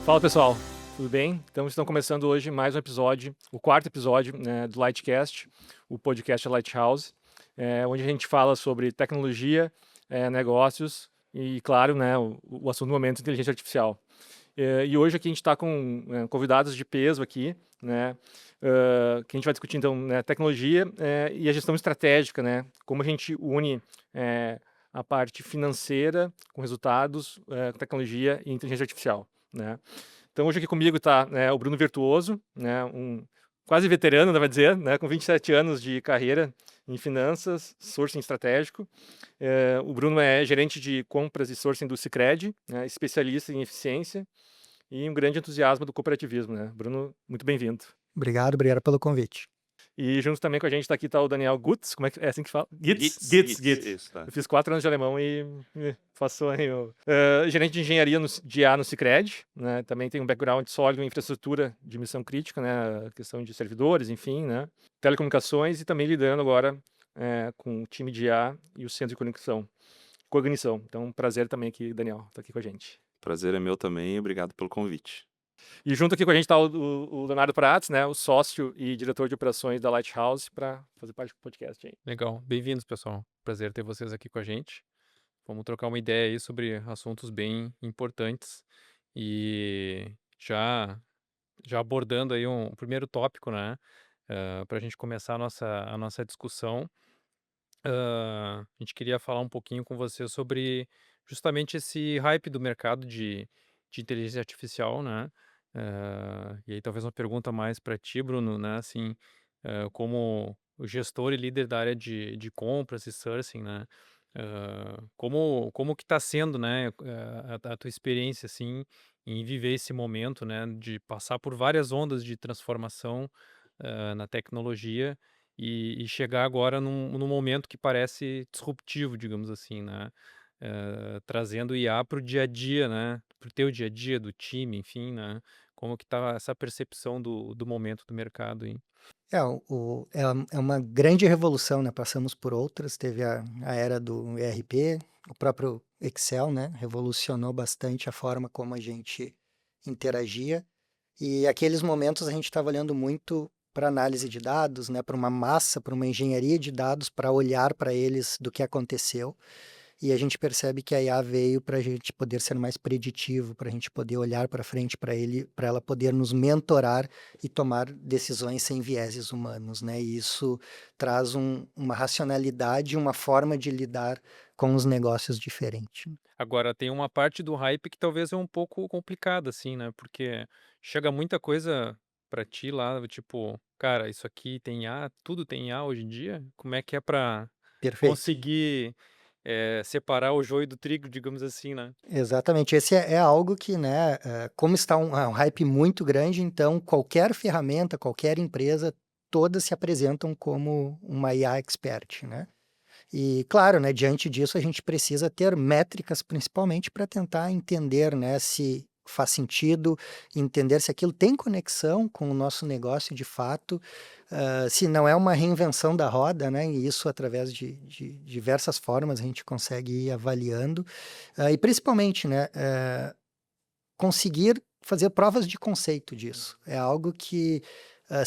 Fala pessoal, tudo bem? Então estamos começando hoje mais um episódio, o quarto episódio, né, do Lightcast, o podcast Lighthouse, onde a gente fala sobre tecnologia, negócios e, claro, né, o assunto do momento, inteligência artificial. E hoje aqui a gente está com convidados de peso aqui, né, que a gente vai discutir então, né, tecnologia e a gestão estratégica, né, como a gente une a parte financeira com resultados, tecnologia e inteligência artificial, né. Então hoje aqui comigo está, né, o Bruno Virtuoso, né, um quase veterano, né, vai dizer, né, com 27 anos de carreira em finanças, sourcing estratégico. O Bruno é gerente de compras e sourcing do Sicredi, né, especialista em eficiência e um grande entusiasmo do cooperativismo, né. Bruno, muito bem-vindo. Obrigado pelo convite. E junto também com a gente tá o Daniel Gutz, como é assim que fala? Gitz? Gitz. Gitz. Isso, tá. Eu fiz 4 anos de alemão e passou aí o gerente de engenharia de IA no Sicredi, né, também tem um background sólido em infraestrutura de missão crítica, né, questão de servidores, enfim, né, telecomunicações e também lidando agora, com o time de IA e o centro de cognição. Então, um prazer também aqui, Daniel, tá aqui com a gente. Prazer é meu também e obrigado pelo convite. E junto aqui com a gente está o Leonardo Prats, né, o sócio e diretor de operações da Lighthouse, para fazer parte do podcast aí. Legal. Bem-vindos, pessoal. Prazer ter vocês aqui com a gente. Vamos trocar uma ideia aí sobre assuntos bem importantes e já abordando aí um primeiro tópico, né, para a gente começar a nossa discussão. A gente queria falar um pouquinho com você sobre justamente esse hype do mercado de inteligência artificial, né? E aí talvez uma pergunta mais para ti, Bruno, né? Assim, como o gestor e líder da área de compras e sourcing, né? Como que está sendo, né? A tua experiência, assim, em viver esse momento, né? De passar por várias ondas de transformação, na tecnologia e chegar agora num momento que parece disruptivo, digamos assim, né, trazendo IA para o dia a dia, né, para o teu dia a dia, do time, enfim, né, como que tá essa percepção do momento do mercado aí? É uma grande revolução, né, passamos por outras, teve a era do ERP, o próprio Excel, né, revolucionou bastante a forma como a gente interagia, e aqueles momentos a gente estava olhando muito para análise de dados, né, para uma massa, para uma engenharia de dados, para olhar para eles do que aconteceu. E a gente percebe que a IA veio para a gente poder ser mais preditivo, para a gente poder olhar para frente para ela poder nos mentorar e tomar decisões sem vieses humanos, né? E isso traz uma racionalidade, uma forma de lidar com os negócios diferente. Agora tem uma parte do hype que talvez é um pouco complicada, assim, né, porque chega muita coisa pra ti lá, tipo: "Cara, isso aqui tem IA, tudo tem IA hoje em dia?" Como é que é pra Perfeito. conseguir, separar o joio do trigo, digamos assim, né? Exatamente, esse é algo que, né, como está um hype muito grande, então qualquer ferramenta, qualquer empresa, todas se apresentam como uma IA expert, né. E claro, né, diante disso a gente precisa ter métricas principalmente para tentar entender, né, se faz sentido, entender se aquilo tem conexão com o nosso negócio de fato, se não é uma reinvenção da roda, né, e isso através de diversas formas a gente consegue ir avaliando, e principalmente, né, conseguir fazer provas de conceito disso. É algo que,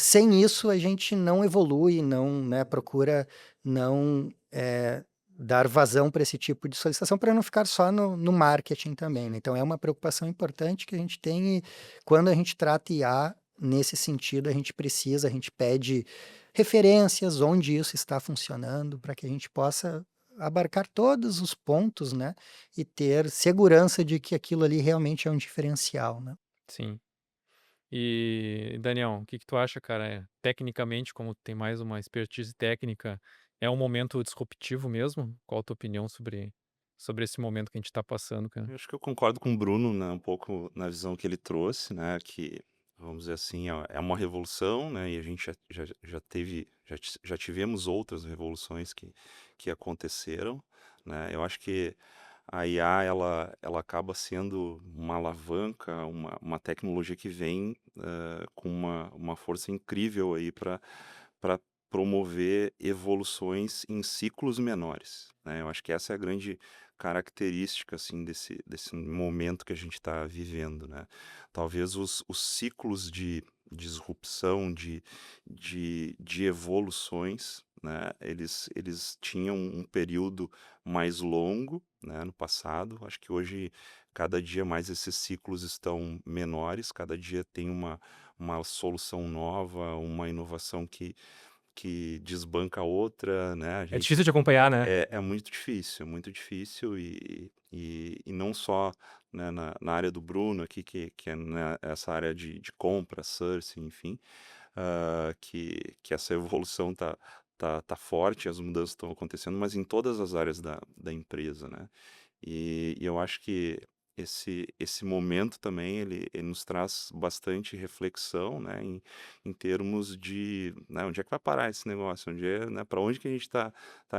sem isso a gente não evolui, não, né, procura não, dar vazão para esse tipo de solicitação, para não ficar só no marketing também, né. Então é uma preocupação importante que a gente tem e quando a gente trata IA nesse sentido, a gente pede referências, onde isso está funcionando, para que a gente possa abarcar todos os pontos, né, e ter segurança de que aquilo ali realmente é um diferencial, né. Sim. E, Daniel, o que que tu acha, cara? Tecnicamente, como tem mais uma expertise técnica, é um momento disruptivo mesmo? Qual a tua opinião sobre esse momento que a gente tá passando, cara? Eu acho que eu concordo com o Bruno, né, um pouco na visão que ele trouxe, né, que, vamos dizer assim, é uma revolução, né, e a gente já tivemos outras revoluções que aconteceram, né. Eu acho que a IA ela acaba sendo uma alavanca, uma tecnologia que vem, com uma força incrível aí para promover evoluções em ciclos menores, né? Eu acho que essa é a grande característica, assim, desse momento que a gente está vivendo, né? Talvez os ciclos de disrupção, de evoluções, né? Eles tinham um período mais longo, né, no passado. Acho que hoje, cada dia mais esses ciclos estão menores, cada dia tem uma solução nova, uma inovação que desbanca a outra, né? A É gente difícil de acompanhar, né? é muito difícil e não só, né, na área do Bruno aqui, que é, né, essa área de compra, sourcing, enfim, que essa evolução tá forte, as mudanças estão acontecendo, mas em todas as áreas da empresa, né? E eu acho que esse momento também ele nos traz bastante reflexão, né, em termos de, né, onde é que vai parar esse negócio, onde é, né, para onde que a gente tá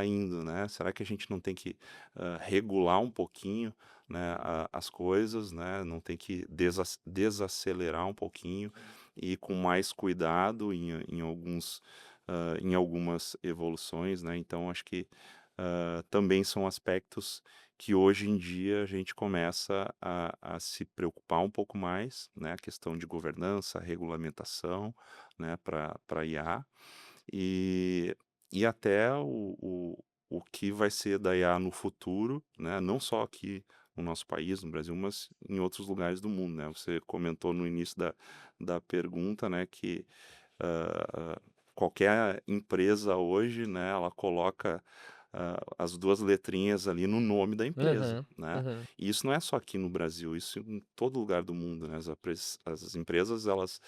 indo, né? Será que a gente não tem que regular um pouquinho, né, as coisas, né? Não tem que desacelerar um pouquinho e ir com mais cuidado em algumas evoluções, né? Então acho que também são aspectos que hoje em dia a gente começa a se preocupar um pouco mais, né? A questão de governança, regulamentação, né? Para IA e, e até o que vai ser da IA no futuro, né? Não só aqui no nosso país, no Brasil, mas em outros lugares do mundo, né? Você comentou no início da pergunta, né? Que ah, qualquer empresa hoje, né? Ela coloca as duas letrinhas ali no nome da empresa, Uhum, né? uhum. E isso não é só aqui no Brasil, isso em todo lugar do mundo, né? As empresas, elas,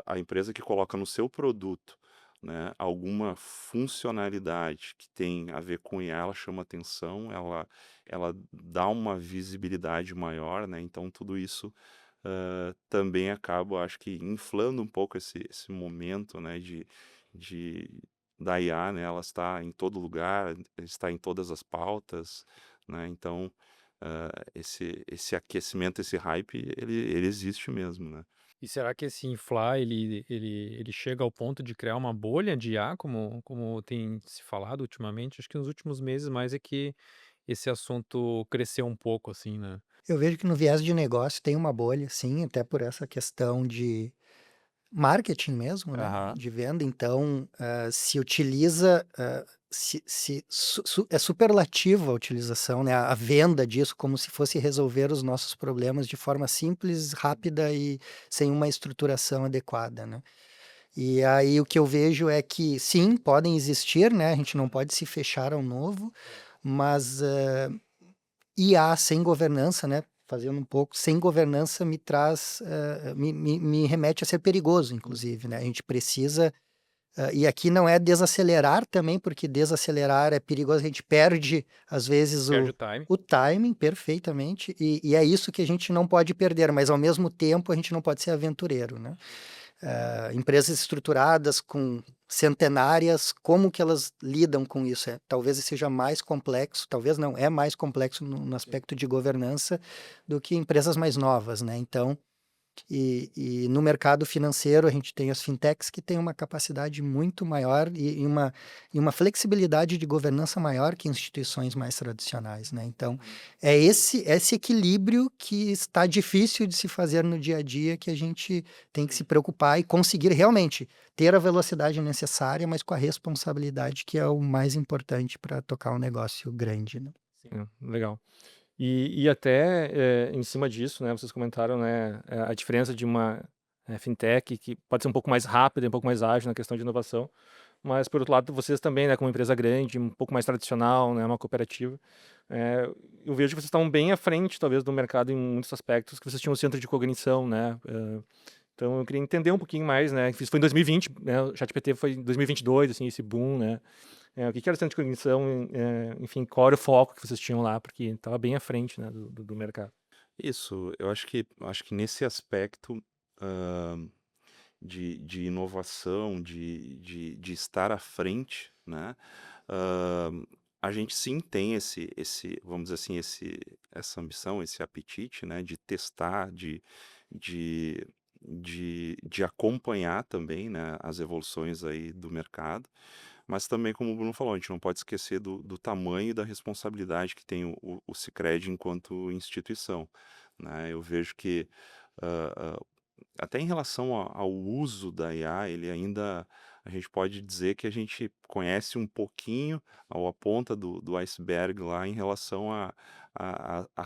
a empresa que coloca no seu produto, né, alguma funcionalidade que tem a ver com IA, ela chama atenção, ela dá uma visibilidade maior, né? Então tudo isso também acaba, acho que, inflando um pouco esse momento, né, de da IA, né? Ela está em todo lugar, está em todas as pautas, né? Então, esse aquecimento, esse hype, ele existe mesmo, né? E será que esse inflar, ele chega ao ponto de criar uma bolha de IA, como tem se falado ultimamente? Acho que nos últimos meses mais é que esse assunto cresceu um pouco, assim, né? Eu vejo que no viés de negócio tem uma bolha, sim, até por essa questão de marketing mesmo, né, Aham. de venda. Então, se utiliza, é superlativa a utilização, né, a venda disso, como se fosse resolver os nossos problemas de forma simples, rápida e sem uma estruturação adequada, né. E aí o que eu vejo é que sim, podem existir, né, a gente não pode se fechar ao novo, mas, IA sem governança, né, fazendo um pouco, sem governança me traz, me remete a ser perigoso, inclusive, né, a gente precisa, e aqui não é desacelerar também, porque desacelerar é perigoso, a gente perde, às vezes, Perde o o time. o timing perfeitamente, e é isso que a gente não pode perder, mas ao mesmo tempo a gente não pode ser aventureiro, né. Empresas estruturadas com centenárias, como que elas lidam com isso? Talvez seja mais complexo, talvez não, é mais complexo no aspecto de governança do que empresas mais novas, né? Então, e no mercado financeiro a gente tem as fintechs que têm uma capacidade muito maior e uma flexibilidade de governança maior que instituições mais tradicionais, né? Então, é esse equilíbrio que está difícil de se fazer no dia a dia, que a gente tem que se preocupar e conseguir realmente ter a velocidade necessária, mas com a responsabilidade que é o mais importante para tocar um negócio grande, né? Sim, legal. E até, em cima disso, né, vocês comentaram, né, a diferença de uma, fintech que pode ser um pouco mais rápida, um pouco mais ágil na questão de inovação, mas por outro lado vocês também, né, como empresa grande, um pouco mais tradicional, né, uma cooperativa, eu vejo que vocês estão bem à frente talvez do mercado em muitos aspectos, que vocês tinham o centro de cognição, né, então eu queria entender um pouquinho mais, né, isso foi em 2020, né, o ChatGPT foi em 2022, assim, esse boom, né, o que que era o centro de cognição, enfim, qual era o foco que vocês tinham lá, porque estava bem à frente, né, do mercado. Isso, eu acho que nesse aspecto hã, de inovação, de estar à frente, né, hã, a gente sim tem vamos dizer assim, essa ambição, esse apetite, né, de testar, de de acompanhar também, né, as evoluções aí do mercado, mas também, como o Bruno falou, a gente não pode esquecer do tamanho e da responsabilidade que tem o Sicredi enquanto instituição, né? Eu vejo que ah, ah, até em relação ao uso da IA, ele ainda, a gente pode dizer que a gente conhece um pouquinho, a ponta do iceberg lá em relação a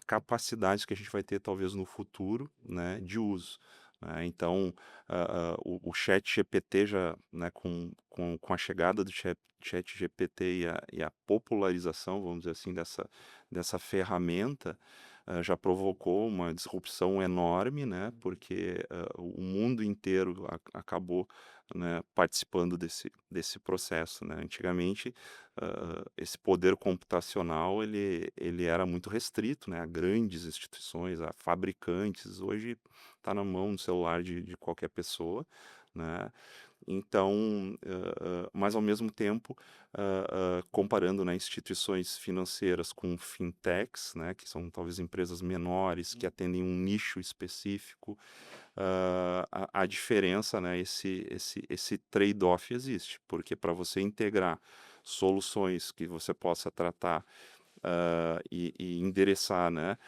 capacidades que a gente vai ter talvez no futuro, né, de uso, né? Então, o chat GPT já, né, com a chegada do chat GPT e a popularização, vamos dizer assim, dessa ferramenta, já provocou uma disrupção enorme, né? Porque o mundo inteiro acabou, né, participando desse processo, né? Antigamente, esse poder computacional ele era muito restrito, né, a grandes instituições, a fabricantes. Hoje está na mão do celular de qualquer pessoa, né? Então, mas ao mesmo tempo, comparando, né, instituições financeiras com fintechs, né, que são talvez empresas menores que atendem um nicho específico, a diferença, né, esse trade-off existe, porque para você integrar soluções que você possa tratar e endereçar, né,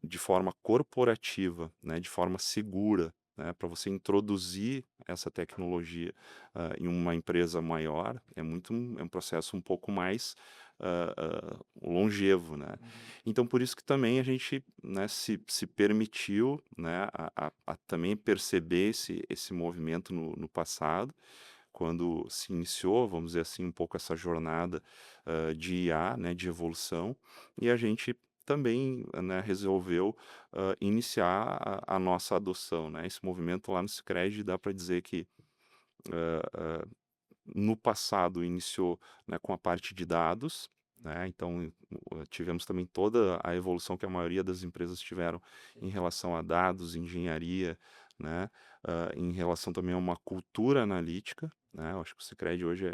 de forma corporativa, né, de forma segura, né, para você introduzir essa tecnologia em uma empresa maior, é um processo um pouco mais longevo, né? Então, por isso que também a gente, né, se permitiu, né, a também perceber esse movimento no passado, quando se iniciou, vamos dizer assim, um pouco essa jornada de IA, né, de evolução, e a gente também, né, resolveu iniciar a nossa adoção, né? Esse movimento lá no Sicredi dá para dizer que no passado iniciou, né, com a parte de dados, né? Então tivemos também toda a evolução que a maioria das empresas tiveram em relação a dados, engenharia, né? Em relação também a uma cultura analítica, né? Eu acho que o Sicredi hoje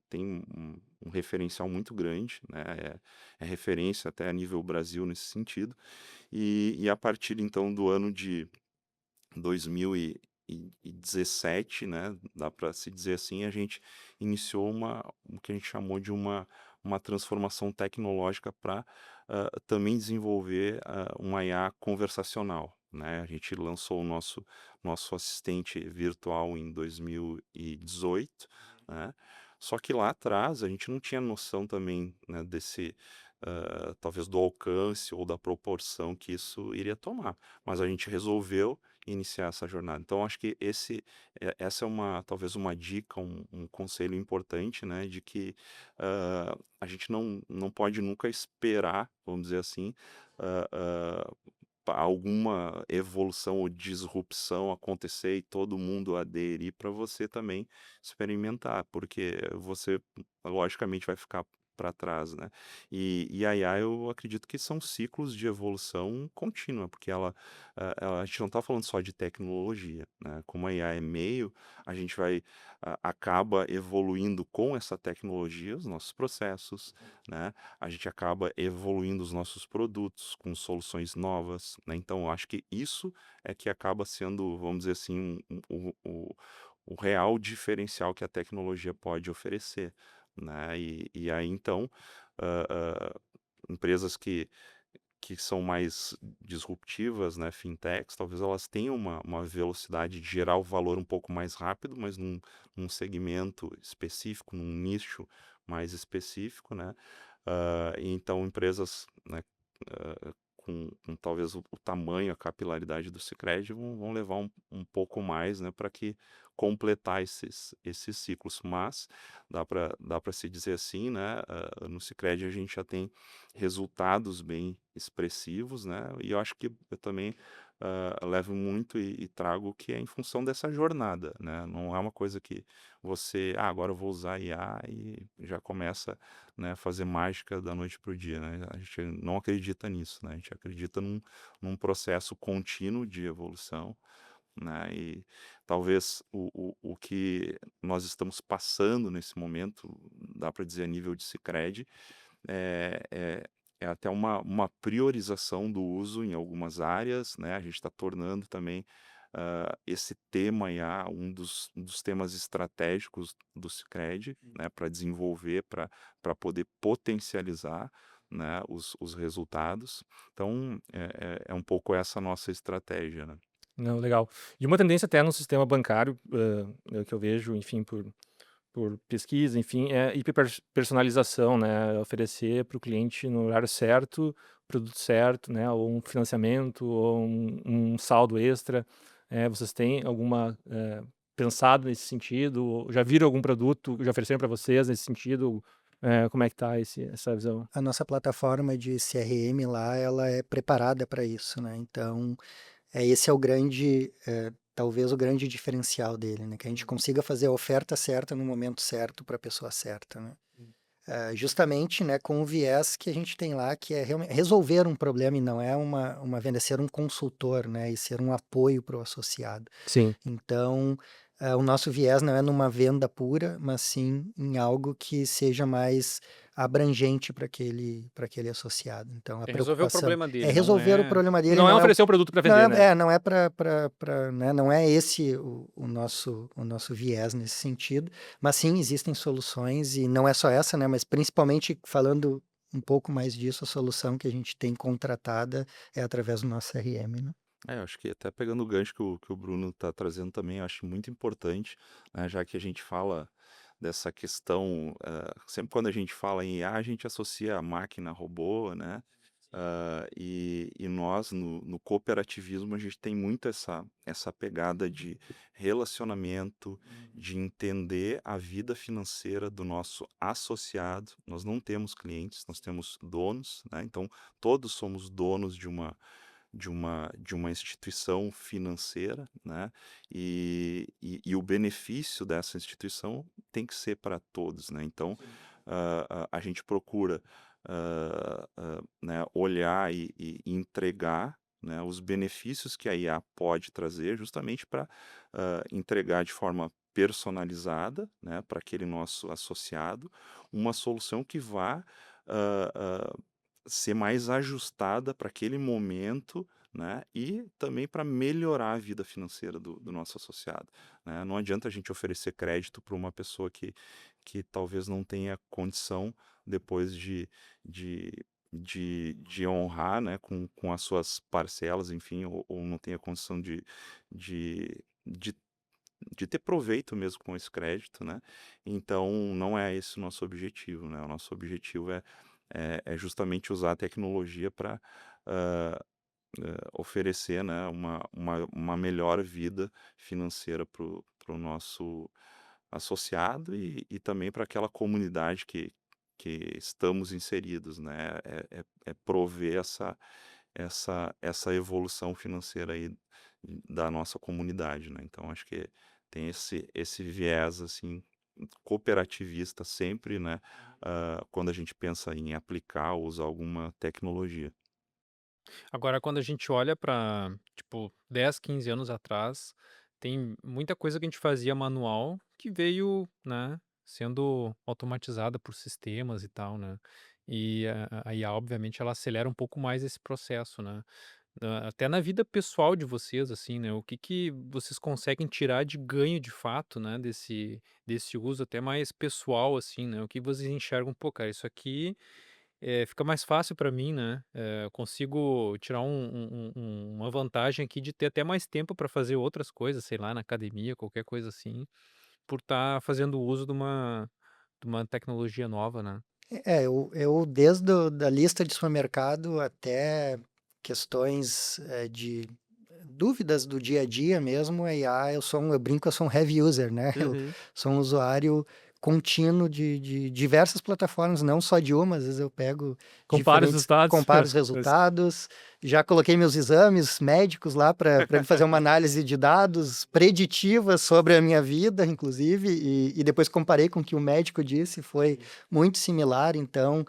tem um referencial muito grande, né? É referência até a nível Brasil nesse sentido. E a partir então do ano de 2017, né, dá para se dizer assim, a gente iniciou o que a gente chamou de uma transformação tecnológica para também desenvolver uma IA conversacional, né? A gente lançou o nosso assistente virtual em 2018, né? Só que lá atrás a gente não tinha noção também, né, talvez do alcance ou da proporção que isso iria tomar, mas a gente resolveu iniciar essa jornada. Então, acho que essa é talvez uma dica, um conselho importante, né, de que a gente não pode nunca esperar, vamos dizer assim, ah, ah, alguma evolução ou disrupção acontecer e todo mundo aderir para você também experimentar, porque você logicamente vai ficar para trás, né? E a IA eu acredito que são ciclos de evolução contínua, porque a gente não está falando só de tecnologia, né? Como a IA é meio, a gente acaba evoluindo com essa tecnologia os nossos processos, né? A gente acaba evoluindo os nossos produtos com soluções novas, né? Então, eu acho que isso é que acaba sendo, vamos dizer assim, o real diferencial que a tecnologia pode oferecer, né? E aí, então, ah, ah, empresas que são mais disruptivas, né, fintechs, talvez elas tenham uma velocidade de gerar o valor um pouco mais rápido, mas num segmento específico, num nicho mais específico, né? E então empresas, né, com talvez o tamanho, a capilaridade do Sicredi vão levar um pouco mais, né, para que completar esses ciclos, mas dá para se dizer assim, né, no Sicredi a gente já tem resultados bem expressivos, né, e eu acho que eu também levo muito e trago que é em função dessa jornada, né, não é uma coisa que você, agora eu vou usar IA e já começa, né, fazer mágica da noite para o dia, né? A gente não acredita nisso, né? A gente acredita num processo contínuo de evolução, né? E talvez o que nós estamos passando nesse momento, dá para dizer a nível de Sicredi, é, é, é até uma priorização do uso em algumas áreas, né? A gente está tornando também esse tema IA um dos temas estratégicos do Sicredi, né, para desenvolver, para poder potencializar, né, os resultados. Então, é um pouco essa nossa estratégia, né? Não, legal. E uma tendência até no sistema bancário, que eu vejo, enfim, por pesquisa, enfim, é hiperpersonalização, né? Oferecer para o cliente no horário certo, produto certo, né? Ou um financiamento, ou um saldo extra. Vocês têm alguma pensado nesse sentido? Ou já viram algum produto, já ofereceram para vocês nesse sentido? Como é que tá essa visão? A nossa plataforma de CRM lá, ela é preparada para isso, né? Então, esse é o grande, talvez o grande diferencial dele, né? Que a gente consiga fazer a oferta certa no momento certo para a pessoa certa, né? Justamente, né, com o viés que a gente tem lá, que é resolver um problema e não é uma venda, ser um consultor, né? E ser um apoio para o associado. Sim. Então, o nosso viés não é numa venda pura, mas sim em algo que seja mais abrangente para aquele associado. Então, a É resolver o preocupação problema é dele, não resolver o é... problema dele, Não é não é oferecer um produto para não vender, né? não é né, não é esse o nosso viés nesse sentido, mas sim existem soluções e não é só essa, né, mas principalmente falando um pouco mais disso, a solução que a gente tem contratada é através do nosso CRM, né? Eu acho que até pegando o gancho que o Bruno está trazendo também, eu acho muito importante, né, já que a gente fala dessa questão, sempre quando a gente fala em IA, a gente associa a máquina, robô, né? E nós, no cooperativismo, a gente tem muito essa pegada de relacionamento, de entender a vida financeira do nosso associado. Nós não temos clientes, nós temos donos, né? Então, todos somos donos de uma instituição financeira, né? E o benefício dessa instituição tem que ser para todos, né? Então, a gente procura né, olhar e entregar, né, os benefícios que a IA pode trazer justamente para entregar de forma personalizada, né, para aquele nosso associado, uma solução que vá ah, ah, ser mais ajustada para aquele momento, né, e também para melhorar a vida financeira do nosso associado, né? Não adianta a gente oferecer crédito para uma pessoa que talvez não tenha condição depois de honrar, né, com as suas parcelas, enfim, ou não tenha condição de, de, de ter proveito mesmo com esse crédito, né? Então, não é esse o nosso objetivo, né? O nosso objetivo é justamente usar a tecnologia para oferecer, né, uma melhor vida financeira para o nosso associado e também para aquela comunidade que estamos inseridos, né? É prover essa evolução financeira aí da nossa comunidade, né? Então, acho que tem esse viés, assim, cooperativista sempre, né? Quando a gente pensa em aplicar ou usar alguma tecnologia. Agora, quando a gente olha para, tipo, 10, 15 anos atrás, tem muita coisa que a gente fazia manual que veio, né, sendo automatizada por sistemas e tal, né? E a IA, obviamente, ela acelera um pouco mais esse processo, né? Até na vida pessoal de vocês, assim, né? O que que vocês conseguem tirar de ganho de fato, né? Desse uso até mais pessoal, assim, né? O que vocês enxergam, pô, cara, isso aqui fica mais fácil para mim, né? Eu consigo tirar uma vantagem aqui de ter até mais tempo para fazer outras coisas, sei lá, na academia, qualquer coisa assim, por estar fazendo uso de uma tecnologia nova, né? Eu desde da lista de supermercado até questões de dúvidas do dia a dia mesmo, eu brinco, eu sou um heavy user, né? Eu Uhum. sou um usuário contínuo de diversas plataformas, não só de uma, às vezes eu pego Compara os diferentes, resultados. comparo os resultados, já coloquei meus exames médicos lá para ele fazer uma análise de dados preditivas sobre a minha vida, inclusive, e depois comparei com o que o médico disse, foi muito similar, então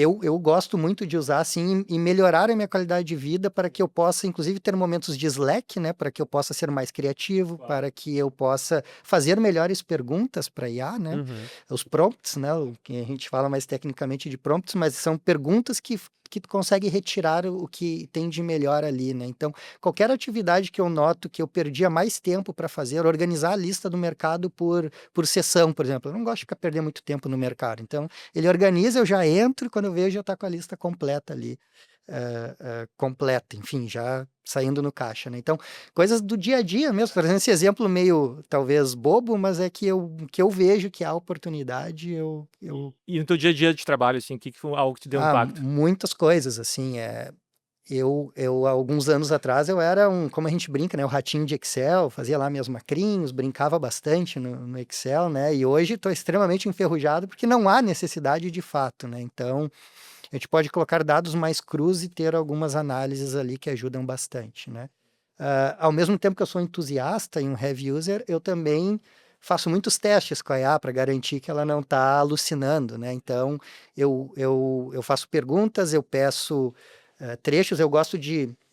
eu gosto muito de usar assim e melhorar a minha qualidade de vida para que eu possa, inclusive, ter momentos de slack, né? Para que eu possa ser mais criativo, para que eu possa fazer melhores perguntas para IA, né? Uhum. Os prompts, né? O que a gente fala mais tecnicamente de prompts, mas são perguntas que que tu consegue retirar o que tem de melhor ali, né? Então, qualquer atividade que eu noto que eu perdia mais tempo para fazer, organizar a lista do mercado por sessão, por exemplo. Eu não gosto de ficar perdendo muito tempo no mercado. Então, ele organiza, eu já entro e quando eu vejo já está com a lista completa ali. Completa, enfim, já saindo no caixa, né? Então, coisas do dia a dia mesmo, trazendo esse exemplo meio, talvez, bobo, mas é que eu vejo que há oportunidade, E no teu dia a dia de trabalho, assim, o que foi algo que te deu impacto? muitas coisas, assim, há alguns anos atrás, eu era como a gente brinca, né, o ratinho de Excel, fazia lá meus macrinhos, brincava bastante no Excel, né, e hoje estou extremamente enferrujado porque não há necessidade de fato, né, então a gente pode colocar dados mais crus e ter algumas análises ali que ajudam bastante, né. Ao mesmo tempo que eu sou entusiasta e um heavy user, eu também faço muitos testes com a IA para garantir que ela não está alucinando, né? Então, eu faço perguntas, eu peço trechos, eu gosto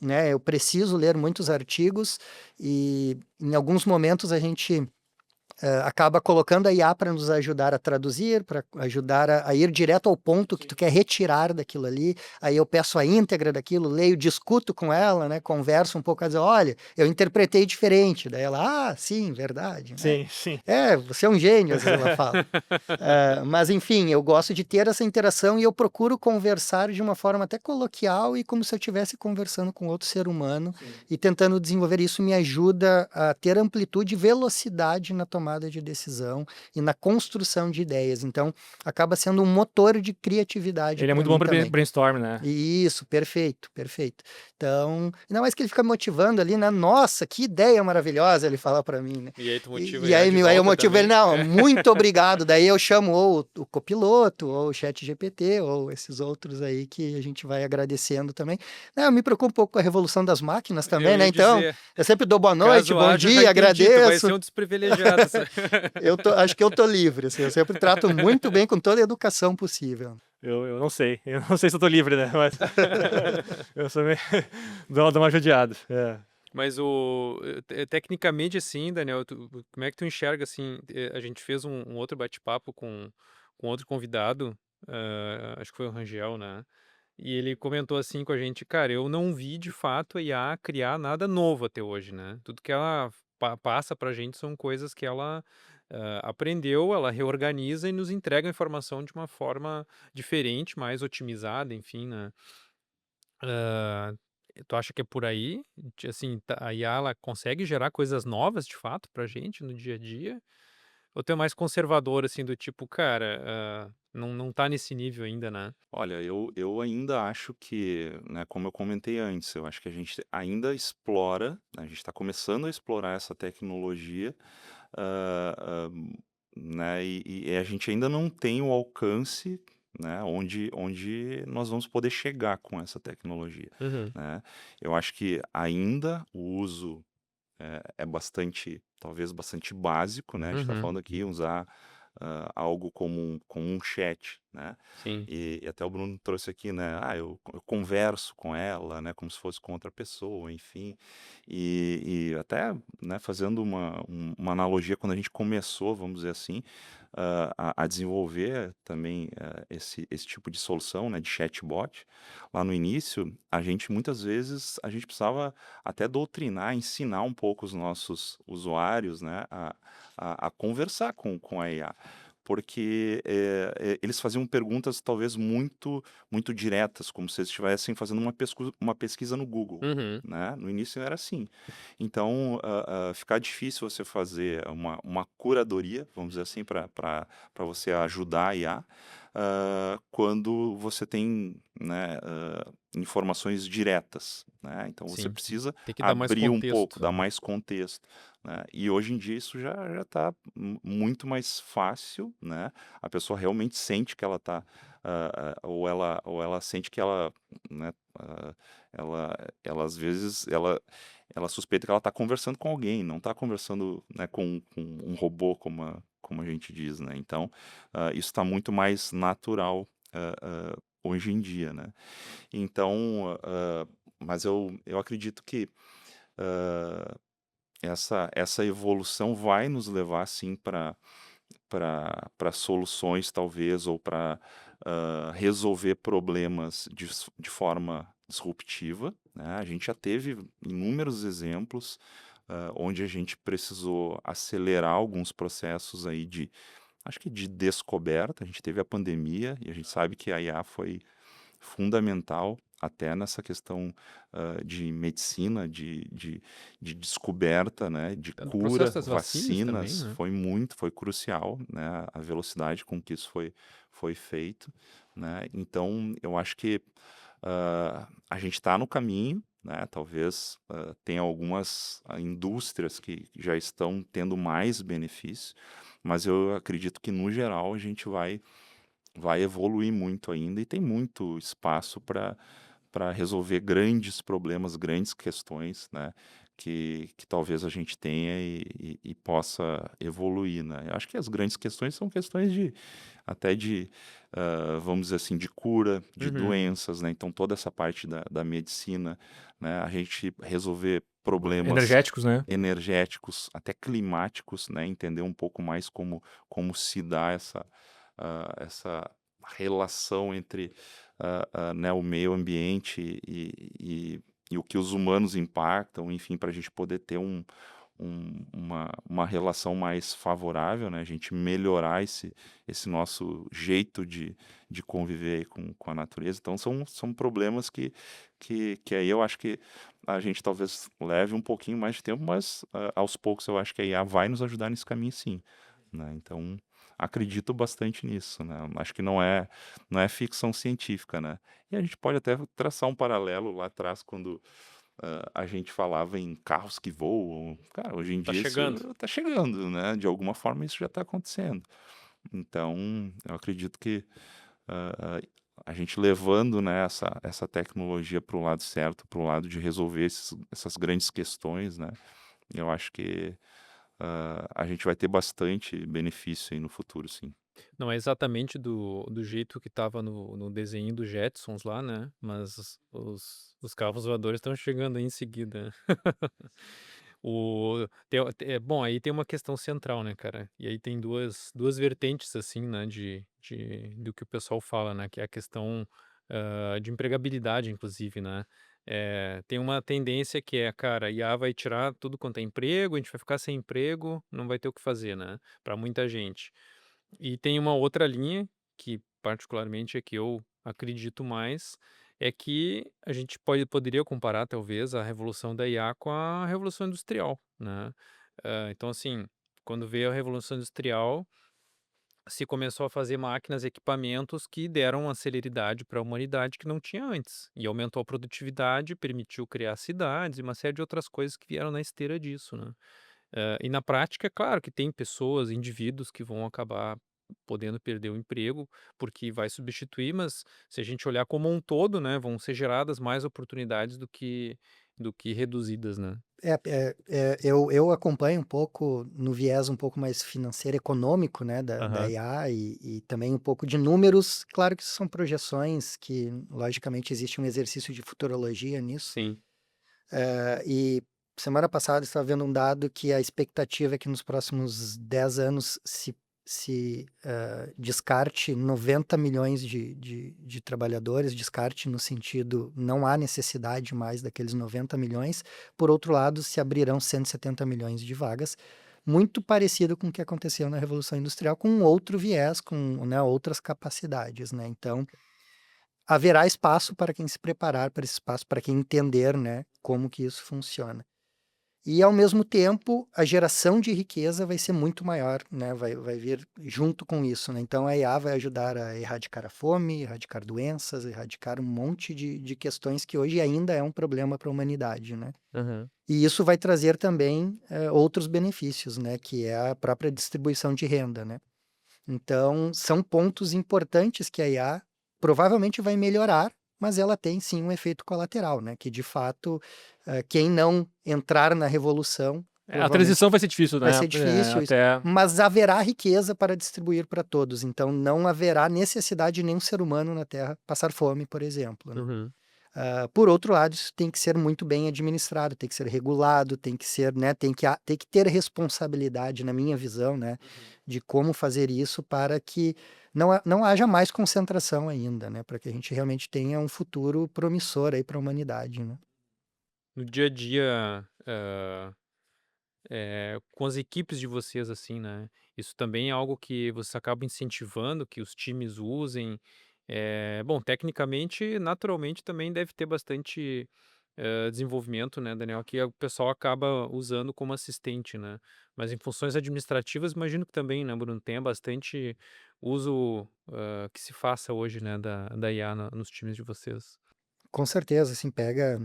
né, eu preciso ler muitos artigos e em alguns momentos a gente acaba colocando a IA para nos ajudar a traduzir, para ajudar a ir direto ao ponto que tu quer retirar daquilo ali. Aí eu peço a íntegra daquilo, leio, discuto com ela, né? Converso um pouco, a dizer, olha, eu interpretei diferente. Daí ela, sim, verdade, né? Sim, sim. Você é um gênio, às vezes ela fala. Mas enfim, eu gosto de ter essa interação e eu procuro conversar de uma forma até coloquial e como se eu estivesse conversando com outro ser humano e tentando desenvolver isso me ajuda a ter amplitude e velocidade na tomada de decisão e na construção de ideias. Então, acaba sendo um motor de criatividade Ele é para muito mim bom para também. brainstorm, né? Isso, perfeito, perfeito. Então, ainda mais que ele fica me motivando ali, né? Nossa, que ideia maravilhosa ele fala para mim, né? E aí tu motiva E aí, de aí eu volta motivo ele, também. não, muito obrigado. Daí eu chamo ou o copiloto, ou o chat GPT, ou esses outros aí que a gente vai agradecendo também. Eu me preocupo um pouco com a revolução das máquinas também, Eu né? ia Então, dizer, eu sempre dou boa noite, caso bom haja, já dia, entendi, tu vai agradeço. ser um desprivilegiado. Acho que eu tô livre, assim, eu sempre trato muito bem com toda a educação possível. Eu não sei. Eu não sei se eu tô livre, né? Mas eu sou meio... dou uma judiada. Mas tecnicamente, assim, Daniel, como é que tu enxerga, assim, a gente fez um outro bate-papo com outro convidado, acho que foi o Rangel, né? E ele comentou assim com a gente, cara, eu não vi de fato a IA criar nada novo até hoje, né? Tudo que ela passa pra gente são coisas que ela aprendeu, ela reorganiza e nos entrega a informação de uma forma diferente, mais otimizada, enfim, né? Ah, tu acha que é por aí? Assim, a IA ela consegue gerar coisas novas de fato pra gente no dia a dia? Ou tu é mais conservador, assim, do tipo, cara, não tá nesse nível ainda, né? Olha, eu ainda acho que, né, como eu comentei antes, eu acho que a gente ainda explora, né, a gente está começando a explorar essa tecnologia, ah, ah, né, e a gente ainda não tem o alcance, né, onde nós vamos poder chegar com essa tecnologia, Uhum. né? Eu acho que ainda o uso é bastante, talvez bastante básico, né? A gente está Uhum. falando aqui usar algo como um chat, né? Sim. E até o Bruno trouxe aqui, né? Eu converso com ela, né? Como se fosse com outra pessoa, enfim. E até, né, fazendo uma analogia, quando a gente começou, vamos dizer assim, a desenvolver também esse tipo de solução, né, de chatbot, lá no início, muitas vezes, a gente precisava até doutrinar, ensinar um pouco os nossos usuários, né, a conversar com a IA. Porque eles faziam perguntas talvez muito diretas, como se eles estivessem fazendo uma pesquisa no Google. Uhum. Né? No início era assim. Então, fica difícil você fazer uma curadoria, vamos dizer assim, para você ajudar a IA, quando você tem, né, informações diretas. Né? Então, você Sim. precisa Tem que dar mais abrir um pouco, contexto. dar mais contexto. Né? E hoje em dia isso já está muito mais fácil, né? A pessoa realmente sente que ela está, ou ela sente que ela, né, ela às vezes ela suspeita que ela está conversando com alguém, não está conversando, né, com um robô, como a gente diz, né? Então, isso está muito mais natural hoje em dia, né? Então, mas eu acredito que essa evolução vai nos levar, sim, para soluções, talvez, ou para resolver problemas de forma disruptiva, né? A gente já teve inúmeros exemplos onde a gente precisou acelerar alguns processos aí acho que de descoberta. A gente teve a pandemia e a gente sabe que a IA foi fundamental até nessa questão de medicina, de descoberta, né, de No processo cura, das vacinas também, vacinas, né? foi crucial, né, a velocidade com que isso foi feito, né? Então, eu acho que a gente está no caminho, né? Talvez tenha algumas indústrias que já estão tendo mais benefício, mas eu acredito que, no geral, a gente vai evoluir muito ainda e tem muito espaço para resolver grandes problemas, grandes questões, né, que talvez a gente tenha e possa evoluir, né. Eu acho que as grandes questões são questões até vamos dizer assim, de cura de Uhum. doenças, né. Então toda essa parte da medicina, né, a gente resolver problemas Energéticos, né? energéticos, até climáticos, né, entender um pouco mais como se dá essa relação entre né, o meio ambiente e o que os humanos impactam, enfim, para a gente poder ter uma relação mais favorável, né, a gente melhorar esse nosso jeito de conviver aí com a natureza. Então, são problemas que aí eu acho que a gente talvez leve um pouquinho mais de tempo, mas aos poucos eu acho que a IA vai nos ajudar nesse caminho, sim, né? Então, acredito bastante nisso, né? Acho que não é ficção científica, né? E a gente pode até traçar um paralelo lá atrás, quando a gente falava em carros que voam. Cara, hoje em Tá dia isso chegando. está chegando, né? De alguma forma isso já está acontecendo. Então, eu acredito que ah, a gente levando, né, essa tecnologia para o lado certo, para o lado de resolver essas grandes questões, né? Eu acho que a gente vai ter bastante benefício aí no futuro, sim. Não é exatamente do jeito que estava no desenho dos Jetsons lá, né? Mas os carros voadores estão chegando aí em seguida. Bom, aí tem uma questão central, né, cara? E aí tem duas vertentes, assim, né, do que o pessoal fala, né? Que é a questão de empregabilidade, inclusive, né? Tem uma tendência que é, cara, a IA vai tirar tudo quanto é emprego, a gente vai ficar sem emprego, não vai ter o que fazer, né? Para muita gente. E tem uma outra linha, que particularmente é que eu acredito mais, é que a gente poderia comparar talvez a revolução da IA com a revolução industrial, né? Então assim, quando veio a revolução industrial, se começou a fazer máquinas e equipamentos que deram uma celeridade para a humanidade que não tinha antes, e aumentou a produtividade, permitiu criar cidades e uma série de outras coisas que vieram na esteira disso, né? E na prática, é claro que tem pessoas, indivíduos que vão acabar podendo perder o emprego, porque vai substituir, mas se a gente olhar como um todo, né, vão ser geradas mais oportunidades do que reduzidas, né? Eu acompanho um pouco no viés um pouco mais financeiro, econômico, né, da Aham. IA e também um pouco de números. Claro que são projeções que, logicamente, existe um exercício de futurologia nisso. Sim. E semana passada eu estava vendo um dado que a expectativa é que nos próximos 10 anos se descarte 90 milhões de trabalhadores, descarte no sentido não há necessidade mais daqueles 90 milhões, por outro lado, se abrirão 170 milhões de vagas, muito parecido com o que aconteceu na Revolução Industrial, com um outro viés, com, né, outras capacidades, né? Então, haverá espaço para quem se preparar para esse espaço, para quem entender, né, como que isso funciona. E, ao mesmo tempo, a geração de riqueza vai ser muito maior, né? Vai vir junto com isso, né? Então, a IA vai ajudar a erradicar a fome, erradicar doenças, erradicar um monte de questões que hoje ainda é um problema para a humanidade, né? Aham. E isso vai trazer também outros benefícios, né? Que é a própria distribuição de renda, né? Então, são pontos importantes que a IA provavelmente vai melhorar, mas ela tem sim um efeito colateral, né? Que de fato, quem não entrar na revolução, A provavelmente transição vai ser difícil, vai né? ser difícil, Até. mas haverá riqueza para distribuir para todos. Então, não haverá necessidade de nenhum ser humano na Terra passar fome, por exemplo, né? Uhum. Por outro lado, isso tem que ser muito bem administrado, tem que ser regulado, tem que ser, né, tem que ter responsabilidade, na minha visão, né, de como fazer isso para que não haja mais concentração ainda, né, para que a gente realmente tenha um futuro promissor aí para a humanidade, né? No dia a dia, com as equipes de vocês, assim, né? Isso também é algo que você acaba incentivando que os times usem. Bom, tecnicamente, naturalmente, também deve ter bastante desenvolvimento, né, Daniel? Que o pessoal acaba usando como assistente, né? Mas em funções administrativas, imagino que também, né, Bruno, tenha bastante uso que se faça hoje, né, da IA nos times de vocês. Com certeza, assim, pega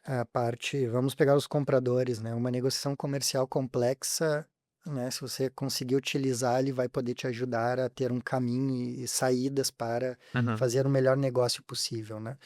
a parte, vamos pegar os compradores, né? Uma negociação comercial complexa, né? Se você conseguir utilizar, ele vai poder te ajudar a ter um caminho e saídas para Aham. fazer o melhor negócio possível, né?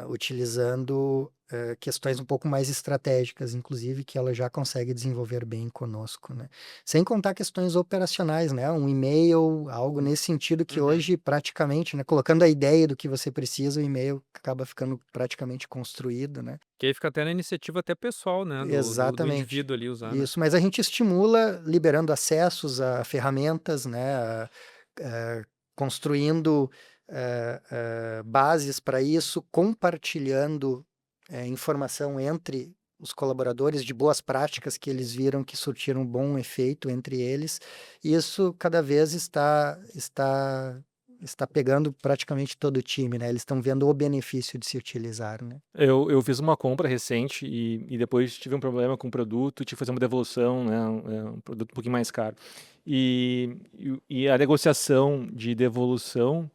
Utilizando questões um pouco mais estratégicas, inclusive, que ela já consegue desenvolver bem conosco, né? Sem contar questões operacionais, né? Um e-mail, algo nesse sentido que Uhum. hoje praticamente, né? Colocando a ideia do que você precisa, o e-mail acaba ficando praticamente construído, né? Que aí fica até na iniciativa até pessoal, né, do Exatamente. indivíduo ali usar, né? Isso, mas a gente estimula liberando acessos a ferramentas, né, construindo bases para isso, compartilhando informação entre os colaboradores de boas práticas que eles viram que surtiram um bom efeito entre eles. E isso cada vez está pegando praticamente todo o time, né? Eles estão vendo o benefício de se utilizar, né? Eu fiz uma compra recente e depois tive um problema com o produto, tive que fazer uma devolução, né, um produto um pouquinho mais caro. E a negociação de devolução,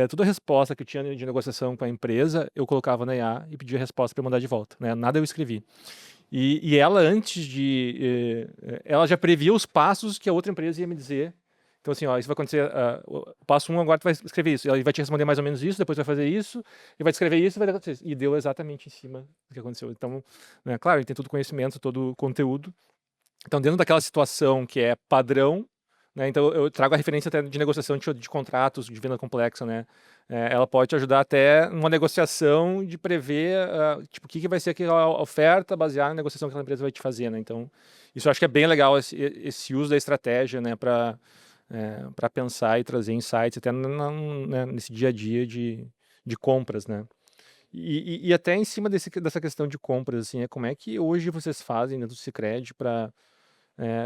toda a resposta que eu tinha de negociação com a empresa, eu colocava na IA e pedia a resposta para mandar de volta, né? Nada eu escrevi. E ela, antes de... ela já previa os passos que a outra empresa ia me dizer. Então, assim, ó, isso vai acontecer, o passo 1 agora tu vai escrever isso. Ele vai te responder mais ou menos isso, depois vai fazer isso, e vai escrever isso, e vai acontecer isso. E deu exatamente em cima do que aconteceu. Então, né, claro, ele tem todo o conhecimento, todo o conteúdo. Então, dentro daquela situação que é padrão, né, então eu trago a referência até de negociação de contratos, de venda complexa, né? Ela pode te ajudar até numa negociação de prever, tipo, o que vai ser aquela oferta baseada na negociação que aquela empresa vai te fazer, né? Então, isso eu acho que é bem legal, esse uso da estratégia, né, para pensar e trazer insights até né, nesse dia a dia de compras, né? E até em cima dessa questão de compras, assim, como é que hoje vocês fazem dentro do Sicredi para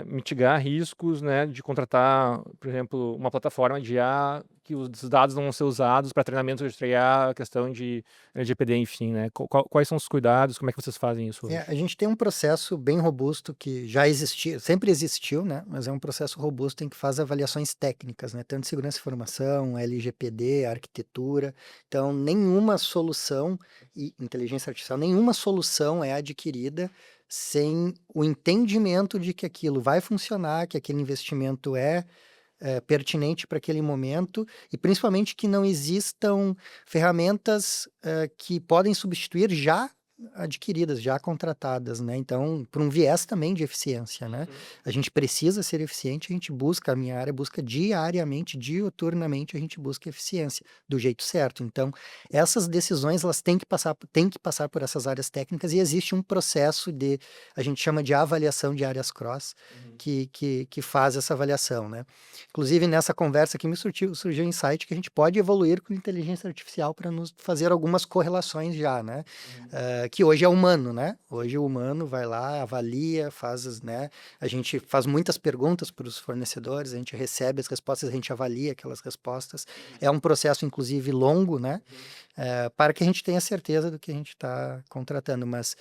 mitigar riscos, né, de contratar, por exemplo, uma plataforma de IA que os dados não vão ser usados para treinamento de IA, questão de LGPD, enfim, né? Quais são os cuidados? Como é que vocês fazem isso hoje? A gente tem um processo bem robusto que já existia, sempre existiu, né? Mas é um processo robusto em que faz avaliações técnicas, né? Tanto segurança e informação, LGPD, arquitetura. Então, nenhuma solução e inteligência artificial, nenhuma solução é adquirida sem o entendimento de que aquilo vai funcionar, que aquele investimento é pertinente para aquele momento e principalmente que não existam ferramentas que podem substituir já adquiridas, já contratadas, né? Então, por um viés também de eficiência, né? A gente precisa ser eficiente, a gente busca, a minha área busca diariamente, diuturnamente, a gente busca eficiência do jeito certo. Então, essas decisões, elas têm que passar por essas áreas técnicas e existe um processo a gente chama de avaliação de áreas cross, que faz essa avaliação, né? Inclusive, nessa conversa aqui surgiu um insight que a gente pode evoluir com inteligência artificial para nos fazer algumas correlações já, né? Que hoje é humano, né? Hoje o humano vai lá, avalia, né? A gente faz muitas perguntas para os fornecedores, a gente recebe as respostas, a gente avalia aquelas respostas. É um processo, inclusive, longo, né? Para que a gente tenha certeza do que a gente está contratando, mas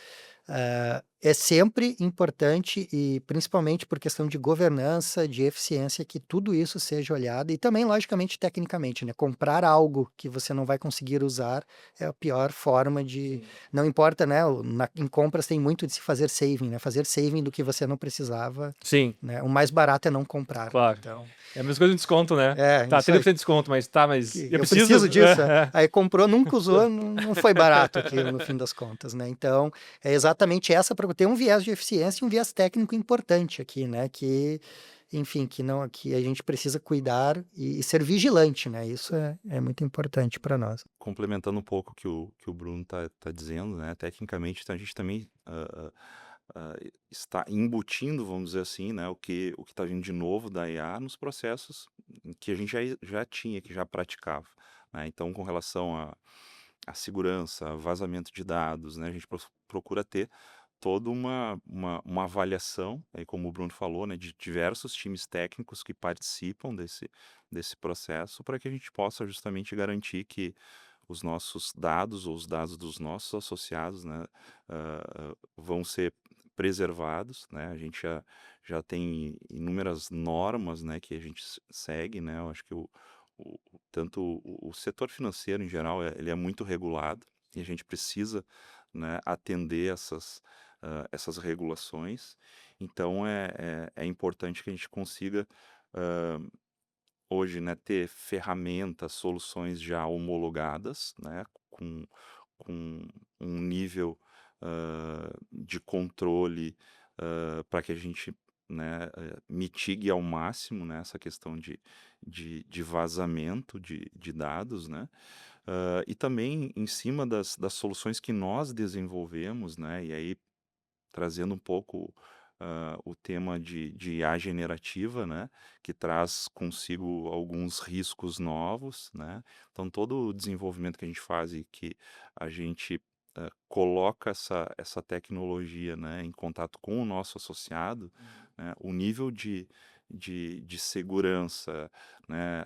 é sempre importante e principalmente por questão de governança, de eficiência, que tudo isso seja olhado e também, logicamente, tecnicamente, né? Comprar algo que você não vai conseguir usar é a pior forma de... Não importa, né? Em compras tem muito de se fazer saving, né? Fazer saving do que você não precisava, Sim, né? O mais barato é não comprar. claro. Então, É a mesma coisa de desconto, né? Tá, isso aí. 30% de desconto, mas mas Eu preciso disso. É. Aí comprou, nunca usou, não foi barato aquilo no fim das contas, né? Então, é exatamente essa, para ter um viés de eficiência e um viés técnico importante aqui, né? enfim, que a gente precisa cuidar e ser vigilante, né? Isso é muito importante para nós. Complementando um pouco o que o Bruno tá dizendo, né, tecnicamente então, a gente também está embutindo, vamos dizer assim, né, o que está vindo de novo da IA nos processos que a gente já tinha, que já praticava, né. Então, com relação à segurança, vazamento de dados, né, a gente procura ter toda uma avaliação, aí como o Bruno falou, né, de diversos times técnicos que participam desse processo, para que a gente possa justamente garantir que os nossos dados ou os dados dos nossos associados, né, vão ser preservados, né? A gente já tem inúmeras normas, né, que a gente segue, né? Eu acho que tanto o setor financeiro em geral, ele é muito regulado e a gente precisa, né, atender essas regulações. Então é importante que a gente consiga hoje, né, ter ferramentas, soluções já homologadas, né, com um nível de controle para que a gente, né, mitigue ao máximo, né, essa questão de vazamento de dados, né, e também em cima das soluções que nós desenvolvemos, né, e aí trazendo um pouco o tema de IA generativa, né, que traz consigo alguns riscos novos, né. Então todo o desenvolvimento que a gente faz e que a gente coloca essa tecnologia, né, em contato com o nosso associado, né, o nível de segurança, né,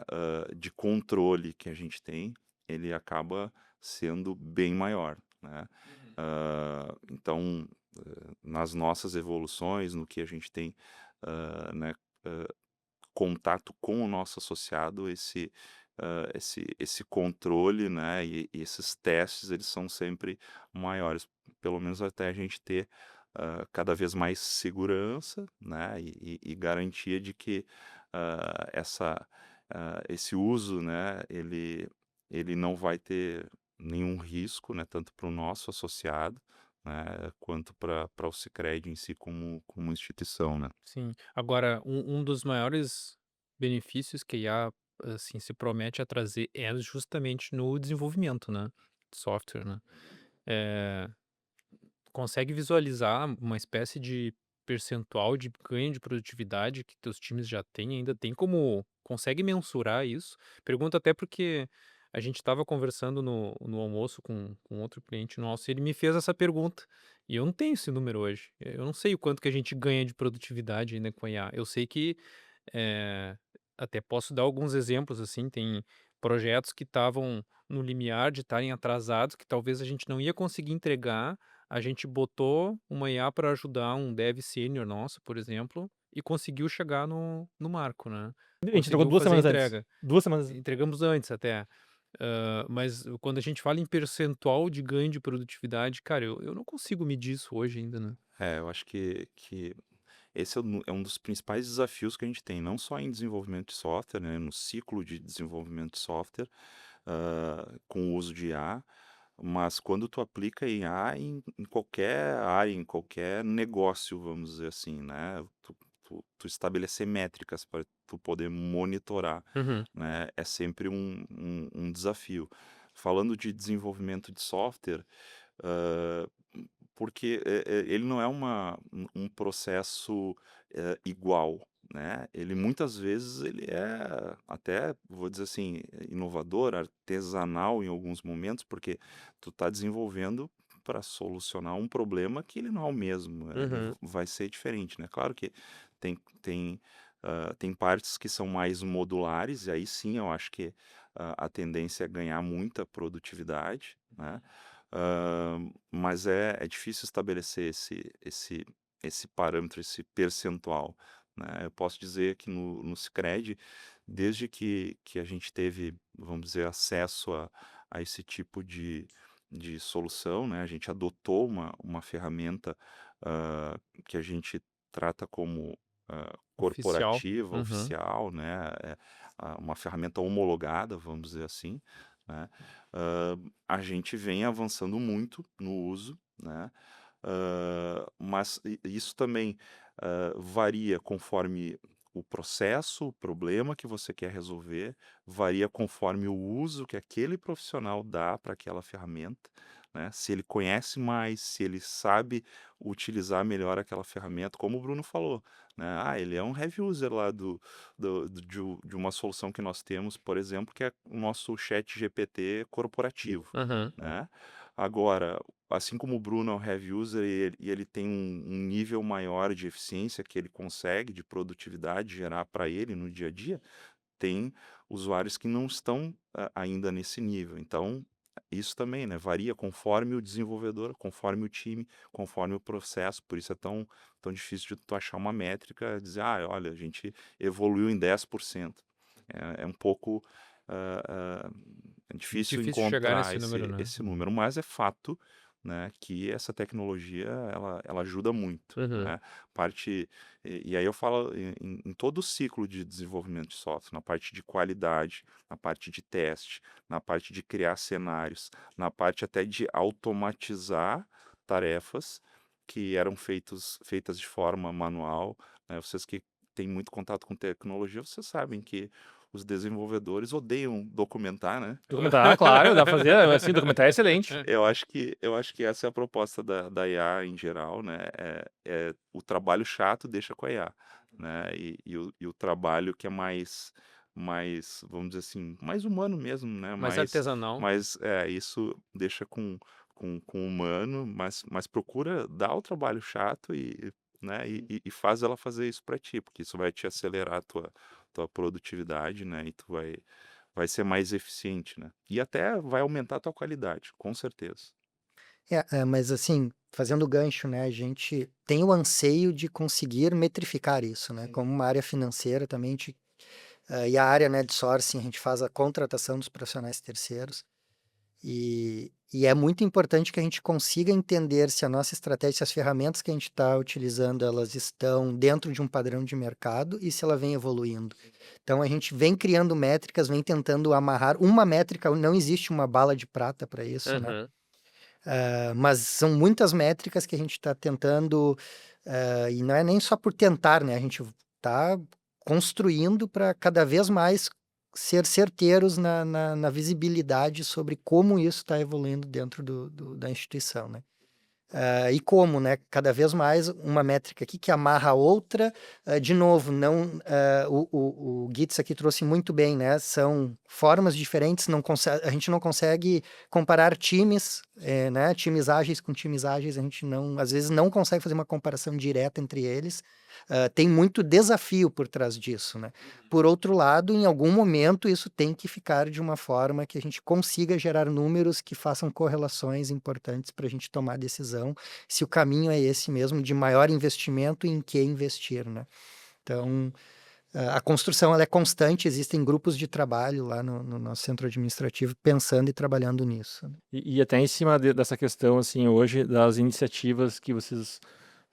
de controle que a gente tem, ele acaba sendo bem maior, né. Então, nas nossas evoluções, no que a gente tem, né, contato com o nosso associado, esse controle, né, e esses testes, eles são sempre maiores, pelo menos até a gente ter cada vez mais segurança, né, e garantia de que esse uso, né, ele não vai ter nenhum risco, né, tanto para o nosso associado, né, quanto para o Sicredi em si como instituição, né. Sim. Agora, um dos maiores benefícios que a IA, assim, se promete a trazer é justamente no desenvolvimento, né, de software, né. Eh, Consegue visualizar uma espécie de percentual de ganho de produtividade que teus times já têm, ainda tem como consegue mensurar isso? Pergunto até porque a gente estava conversando no almoço com outro cliente nosso e ele me fez essa pergunta, e eu não tenho esse número hoje. Eu não sei o quanto que a gente ganha de produtividade ainda com a IA. Eu sei que, eh, até posso dar alguns exemplos, assim, tem projetos que estavam no limiar de estarem atrasados, que talvez a gente não ia conseguir entregar, a gente botou uma IA para ajudar um dev sênior nosso, por exemplo, e conseguiu chegar no marco, né. A gente entregou Conseguiu 2 fazer a semanas antes. entrega. 2 semanas. Entregamos antes até. Mas quando a gente fala em percentual de ganho de produtividade, cara, eu não consigo medir isso hoje ainda, né. Eu acho que esse é um dos principais desafios que a gente tem, não só em desenvolvimento de software, né, no ciclo de desenvolvimento de software, com o uso de IA, mas quando tu aplica IA em qualquer área, em qualquer negócio, vamos dizer assim, né, tu estabelecer métricas para tu poder monitorar, Uhum. né, é sempre um desafio. Falando de desenvolvimento de software, hã, porque, ele não é um processo, igual, né, ele muitas vezes ele é até, vou dizer assim, inovador, artesanal em alguns momentos, porque tu está desenvolvendo para solucionar um problema que ele não é o mesmo, ele Uhum. vai ser diferente, né. Claro que tem partes que são mais modulares, e aí sim eu acho que a tendência é ganhar muita produtividade, né. Mas é difícil estabelecer esse parâmetro, esse percentual, né. Eu posso dizer que no Sicredi, desde que a gente teve, vamos dizer, acesso a esse tipo de solução, né, a gente adotou uma ferramenta, que a gente trata como Oficial. corporativa, Uhum. oficial, né, uma ferramenta homologada, vamos dizer assim, né. A gente vem avançando muito no uso, né, mas isso também varia conforme o processo, o problema que você quer resolver, varia conforme o uso que aquele profissional dá para aquela ferramenta, né? Se ele conhece mais, se ele sabe utilizar melhor aquela ferramenta, como o Bruno falou, né? Ah, ele é um heavy user lá de uma solução que nós temos, por exemplo, que é o nosso chat GPT corporativo, Aham. né? Agora, assim como o Bruno é um heavy user e ele tem um nível maior de eficiência que ele consegue, de produtividade, gerar para ele no dia a dia, tem usuários que não estão ainda nesse nível. Então, isso também, né, varia conforme o desenvolvedor, conforme o time, conforme o processo. Por isso é tão difícil de tu achar uma métrica, dizer, ah, olha, a gente evoluiu em 10%. É um pouco é difícil Difícil chegar encontrar nesse número, né? esse número, mas é fato, né, que essa tecnologia ela ajuda muito, Uhum. né? Parte e aí eu falo em todo o ciclo de desenvolvimento de software, na parte de qualidade, na parte de teste, na parte de criar cenários, na parte até de automatizar tarefas que eram feitas de forma manual, né? Vocês que têm muito contato com tecnologia, vocês sabem que os desenvolvedores odeiam documentar, né? Documentar, claro, dá pra fazer, assim, documentar é excelente. Eu acho que essa é a proposta da IA em geral, né? O trabalho chato deixa com a IA, né? E o trabalho que é mais, vamos dizer assim, mais humano mesmo, né? Mais artesanal. Isso deixa com o humano, mas procura dar o trabalho chato né? E faz ela fazer isso para ti, porque isso vai te acelerar a tua produtividade, né? E tu vai ser mais eficiente, né? E até vai aumentar a tua qualidade, com certeza. Mas assim, fazendo o gancho, né, a gente tem o anseio de conseguir metrificar isso, né, como uma área financeira também, e a área, né, de sourcing, a gente faz a contratação dos profissionais terceiros, e é muito importante que a gente consiga entender se a nossa estratégia, se as ferramentas que a gente está utilizando, elas estão dentro de um padrão de mercado e se ela vem evoluindo. Então, a gente vem criando métricas, vem tentando amarrar uma métrica, não existe uma bala de prata para isso, né? Aham. Mas são muitas métricas que a gente está tentando, e não é nem só por tentar, né? A gente está construindo para cada vez mais ser certeiros na visibilidade sobre como isso está evoluindo dentro da instituição, né? E como, né? Cada vez mais uma métrica aqui que amarra a outra. De novo, não, o Gitz aqui trouxe muito bem, né? São formas diferentes, a gente não consegue comparar times, né? Times ágeis com times ágeis, a gente não, às vezes não consegue fazer uma comparação direta entre eles. Tem muito desafio por trás disso, né? Por outro lado, em algum momento isso tem que ficar de uma forma que a gente consiga gerar números que façam correlações importantes para a gente tomar decisão se o caminho é esse mesmo, de maior investimento e em que investir, né? Então, a construção ela é constante, existem grupos de trabalho lá no nosso centro administrativo pensando e trabalhando nisso, né? E até em cima dessa questão, assim, hoje, das iniciativas que vocês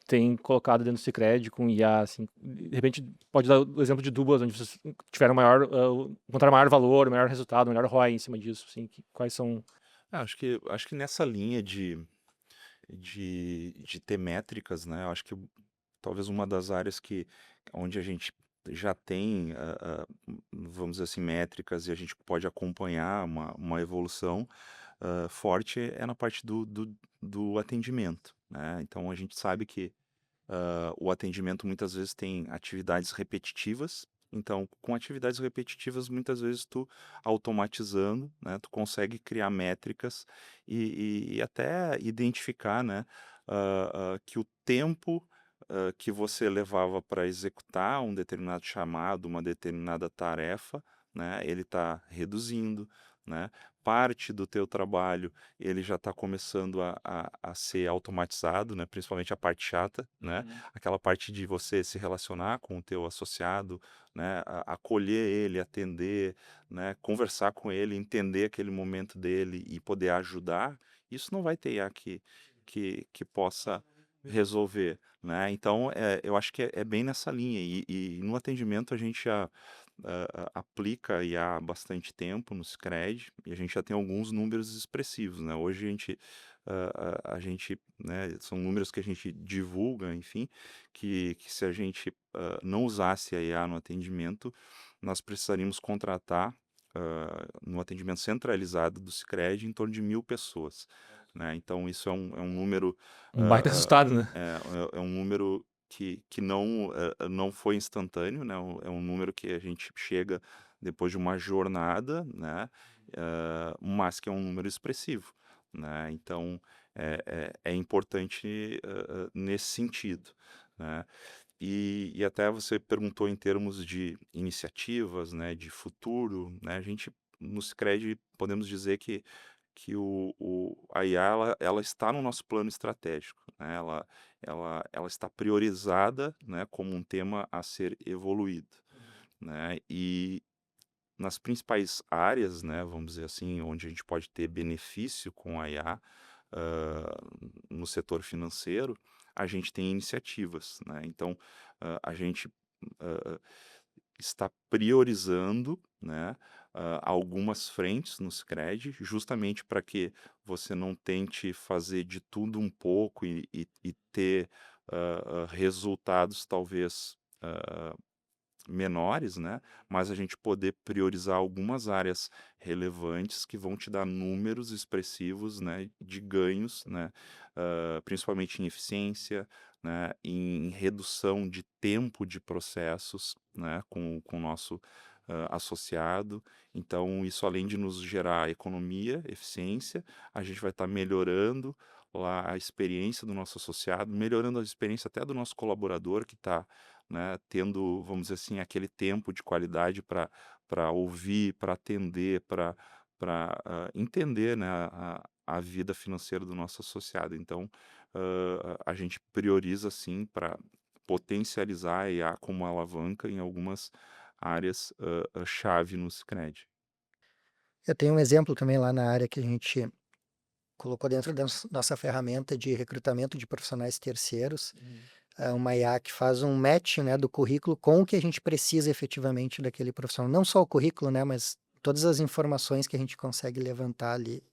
têm colocado dentro do Sicredi com IA, assim, de repente pode dar o exemplo de duas, onde vocês tiveram encontraram maior valor, maior resultado, melhor ROI em cima disso, assim, quais são... Acho que nessa linha de ter métricas, né? Eu acho que talvez uma das áreas onde a gente já tem, vamos dizer assim, métricas e a gente pode acompanhar uma evolução forte é na parte do atendimento, né? Então a gente sabe que o atendimento muitas vezes tem atividades repetitivas. Então, com atividades repetitivas, muitas vezes tu automatizando, né, tu consegue criar métricas e até identificar, né, que o tempo que você levava para executar um determinado chamado, uma determinada tarefa, né, ele está reduzindo, né? Parte do teu trabalho ele já está começando a ser automatizado, né? Principalmente a parte chata, né? Aquela parte de você se relacionar com o teu associado, né? Acolher ele, atender, né? Conversar com ele, entender aquele momento dele e poder ajudar, isso não vai ter IA que possa resolver, né? Então, eu acho que é bem nessa linha. E no atendimento a gente já aplica IA há bastante tempo no Sicredi e a gente já tem alguns números expressivos, né? Hoje a gente a gente, né, são números que a gente divulga, enfim, que se a gente não usasse a IA no atendimento, nós precisaríamos contratar no atendimento centralizado do Sicredi em torno de 1.000 pessoas, né? Então isso é um número Um baita ah, resultado, né? é um número que não foi instantâneo, né? É um número que a gente chega depois de uma jornada, né? Mas que é um número expressivo, né? Então é importante nesse sentido, né? E até você perguntou em termos de iniciativas, né, de futuro, né, a gente no Sicredi podemos dizer que a IA ela está no nosso plano estratégico, né, ela está priorizada, né, como um tema a ser evoluído, né, e nas principais áreas, né, vamos dizer assim, onde a gente pode ter benefício com a IA, no setor financeiro, a gente tem iniciativas, né? Então, a gente ah, está priorizando, né, algumas frentes no Sicredi, justamente para que você não tente fazer de tudo um pouco e ter resultados talvez menores, né? Mas a gente poder priorizar algumas áreas relevantes que vão te dar números expressivos, né, de ganhos, né? Principalmente em eficiência, né, em redução de tempo de processos, né, com o nosso associado. Então, isso além de nos gerar economia, eficiência, a gente vai estar melhorando lá a experiência do nosso associado, melhorando a experiência até do nosso colaborador que está, né, tendo, vamos dizer assim, aquele tempo de qualidade para ouvir, para atender, para entender, né, a vida financeira do nosso associado. Então, a gente prioriza, sim, para potencializar a IA como alavanca em algumas áreas chave no Sicredi. Eu tenho um exemplo também lá na área que a gente colocou dentro da nossa ferramenta de recrutamento de profissionais terceiros, uma IA que faz um match, né, do currículo com o que a gente precisa efetivamente daquele profissional. Não só o currículo, né, mas todas as informações que a gente consegue levantar ali,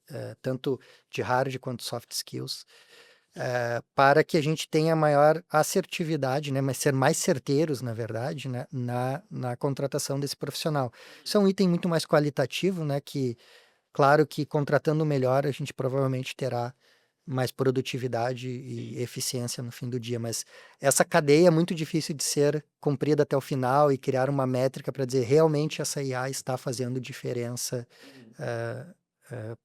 tanto de hard quanto soft skills, para que a gente tenha maior assertividade, né, mas ser mais certeiros, na verdade, né, na contratação desse profissional. Isso é um item muito mais qualitativo, né, que, claro que contratando melhor, a gente provavelmente terá mais produtividade e eficiência no fim do dia, mas essa cadeia é muito difícil de ser cumprida até o final e criar uma métrica para dizer realmente essa IA está fazendo diferença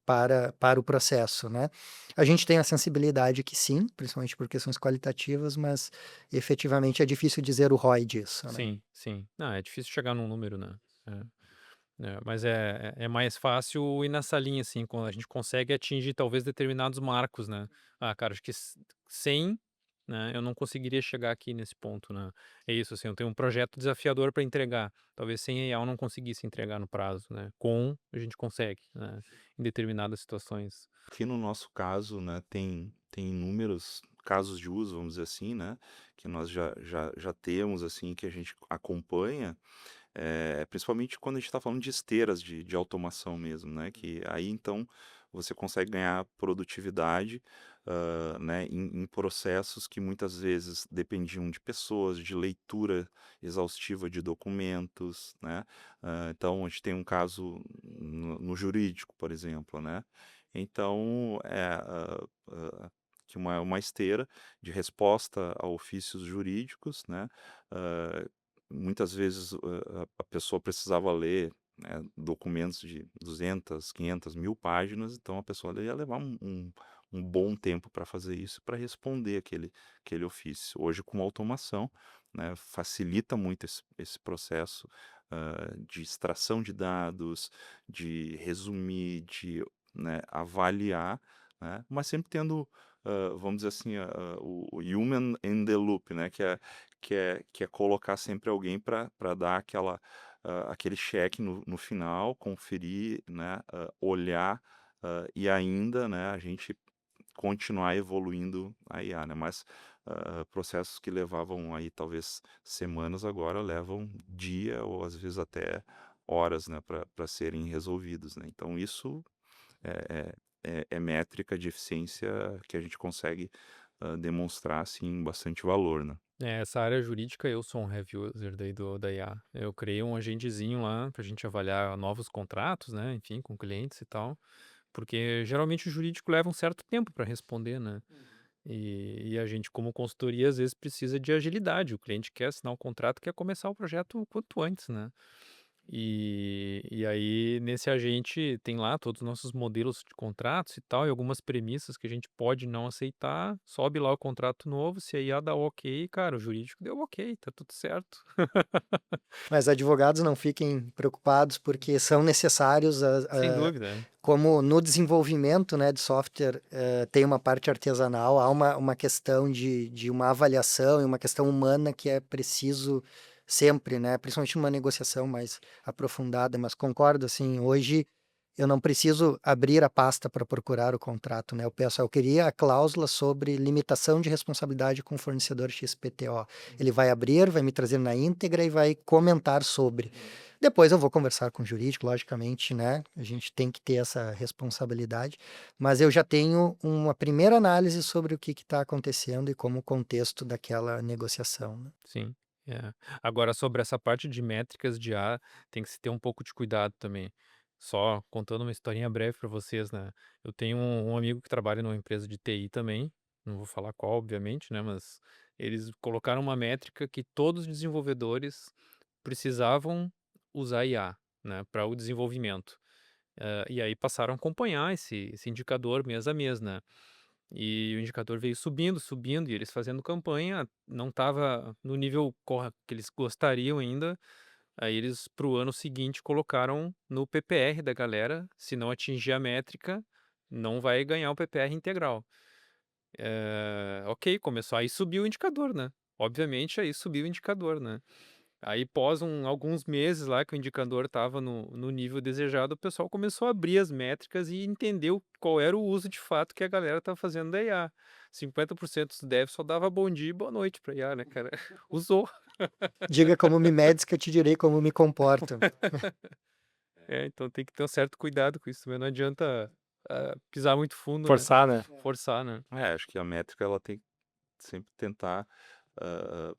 para o processo, né? A gente tem a sensibilidade que sim, principalmente por questões qualitativas, mas efetivamente é difícil dizer o ROI disso, né? Sim, sim. Não, é difícil chegar num número, né? Mas é mais fácil ir nessa linha, assim, quando a gente consegue atingir talvez determinados marcos, né? Ah, cara, acho que 100, né? Eu não conseguiria chegar aqui nesse ponto, né? É isso, assim, eu tenho um projeto desafiador para entregar. Talvez sem AI eu não conseguisse entregar no prazo, né? Com a gente consegue, né? Em determinadas situações. Aqui no nosso caso, né, tem inúmeros casos de uso, vamos dizer assim, né, que nós já temos, assim, que a gente acompanha, principalmente quando a gente está falando de esteiras de automação mesmo, né, que aí então você consegue ganhar produtividade, né, em processos que muitas vezes dependiam de pessoas, de leitura exaustiva de documentos, né. Então a gente tem um caso no jurídico, por exemplo, né. Então que uma esteira de resposta a ofícios jurídicos, né. hã, Muitas vezes a pessoa precisava ler, né, documentos de 200, 500, 1000 páginas, então a pessoa ia levar um bom tempo para fazer isso, para responder aquele ofício. Hoje, com automação, né, facilita muito esse processo de extração de dados, de resumir, de, né, avaliar, né, mas sempre tendo, vamos dizer assim, o human in the loop, né, que é colocar sempre alguém para dar aquele check no final, conferir, né, olhar, e ainda, né, a gente continuar evoluindo a IA, né? Mas processos que levavam aí talvez semanas agora levam dia ou às vezes até horas, né, para serem resolvidos, né? Então isso é métrica de eficiência que a gente consegue demonstrar, assim, bastante valor, né? Essa área jurídica, eu sou um heavy user daí da IA. Eu criei um agentezinho lá pra gente avaliar novos contratos, né, enfim, com clientes e tal, porque geralmente o jurídico leva um certo tempo para responder, né? E a gente, como consultoria, às vezes precisa de agilidade. O cliente quer assinar o contrato, quer começar o projeto o quanto antes, né? E aí, nesse agente, tem lá todos os nossos modelos de contratos e tal, e algumas premissas que a gente pode não aceitar. Sobe lá o contrato novo, se a IA dá ok, cara, o jurídico deu ok, tá tudo certo. Mas advogados não fiquem preocupados, porque são necessários, Sem dúvida. como no desenvolvimento, né, de software, tem uma parte artesanal, há uma questão de uma avaliação e uma questão humana que é preciso sempre, né, principalmente numa negociação mais aprofundada, mas concordo, assim, hoje eu não preciso abrir a pasta para procurar o contrato, né, eu queria a cláusula sobre limitação de responsabilidade com o fornecedor XPTO. Ele vai abrir, vai me trazer na íntegra e vai comentar sobre. Depois eu vou conversar com o jurídico, logicamente, né? A gente tem que ter essa responsabilidade, mas eu já tenho uma primeira análise sobre o que está acontecendo e como o contexto daquela negociação, né? Sim. Agora, sobre essa parte de métricas de IA, tem que se ter um pouco de cuidado também. Só contando uma historinha breve para vocês, né? Eu tenho um amigo que trabalha numa empresa de TI também, não vou falar qual, obviamente, né? Mas eles colocaram uma métrica que todos os desenvolvedores precisavam usar IA, né, para o desenvolvimento. E aí passaram a acompanhar esse indicador mês a mês, né? E o indicador veio subindo, subindo, e eles fazendo campanha, não estava no nível que eles gostariam ainda. Aí eles, para o ano seguinte, colocaram no PPR da galera, se não atingir a métrica, não vai ganhar o PPR integral. Ok, começou, aí subiu o indicador, né? Obviamente, aí subiu o indicador, né? Aí, pós alguns meses lá que o indicador estava no nível desejado, o pessoal começou a abrir as métricas e entendeu qual era o uso de fato que a galera estava fazendo da IA. 50% dos devs só dava bom dia e boa noite para IA, né, cara? Usou. Diga como me medes que eu te direi como me comporto. Então tem que ter um certo cuidado com isso também. Não adianta pisar muito fundo, né? Forçar, né? Forçar, né? Acho que a métrica ela tem que sempre tentar ah,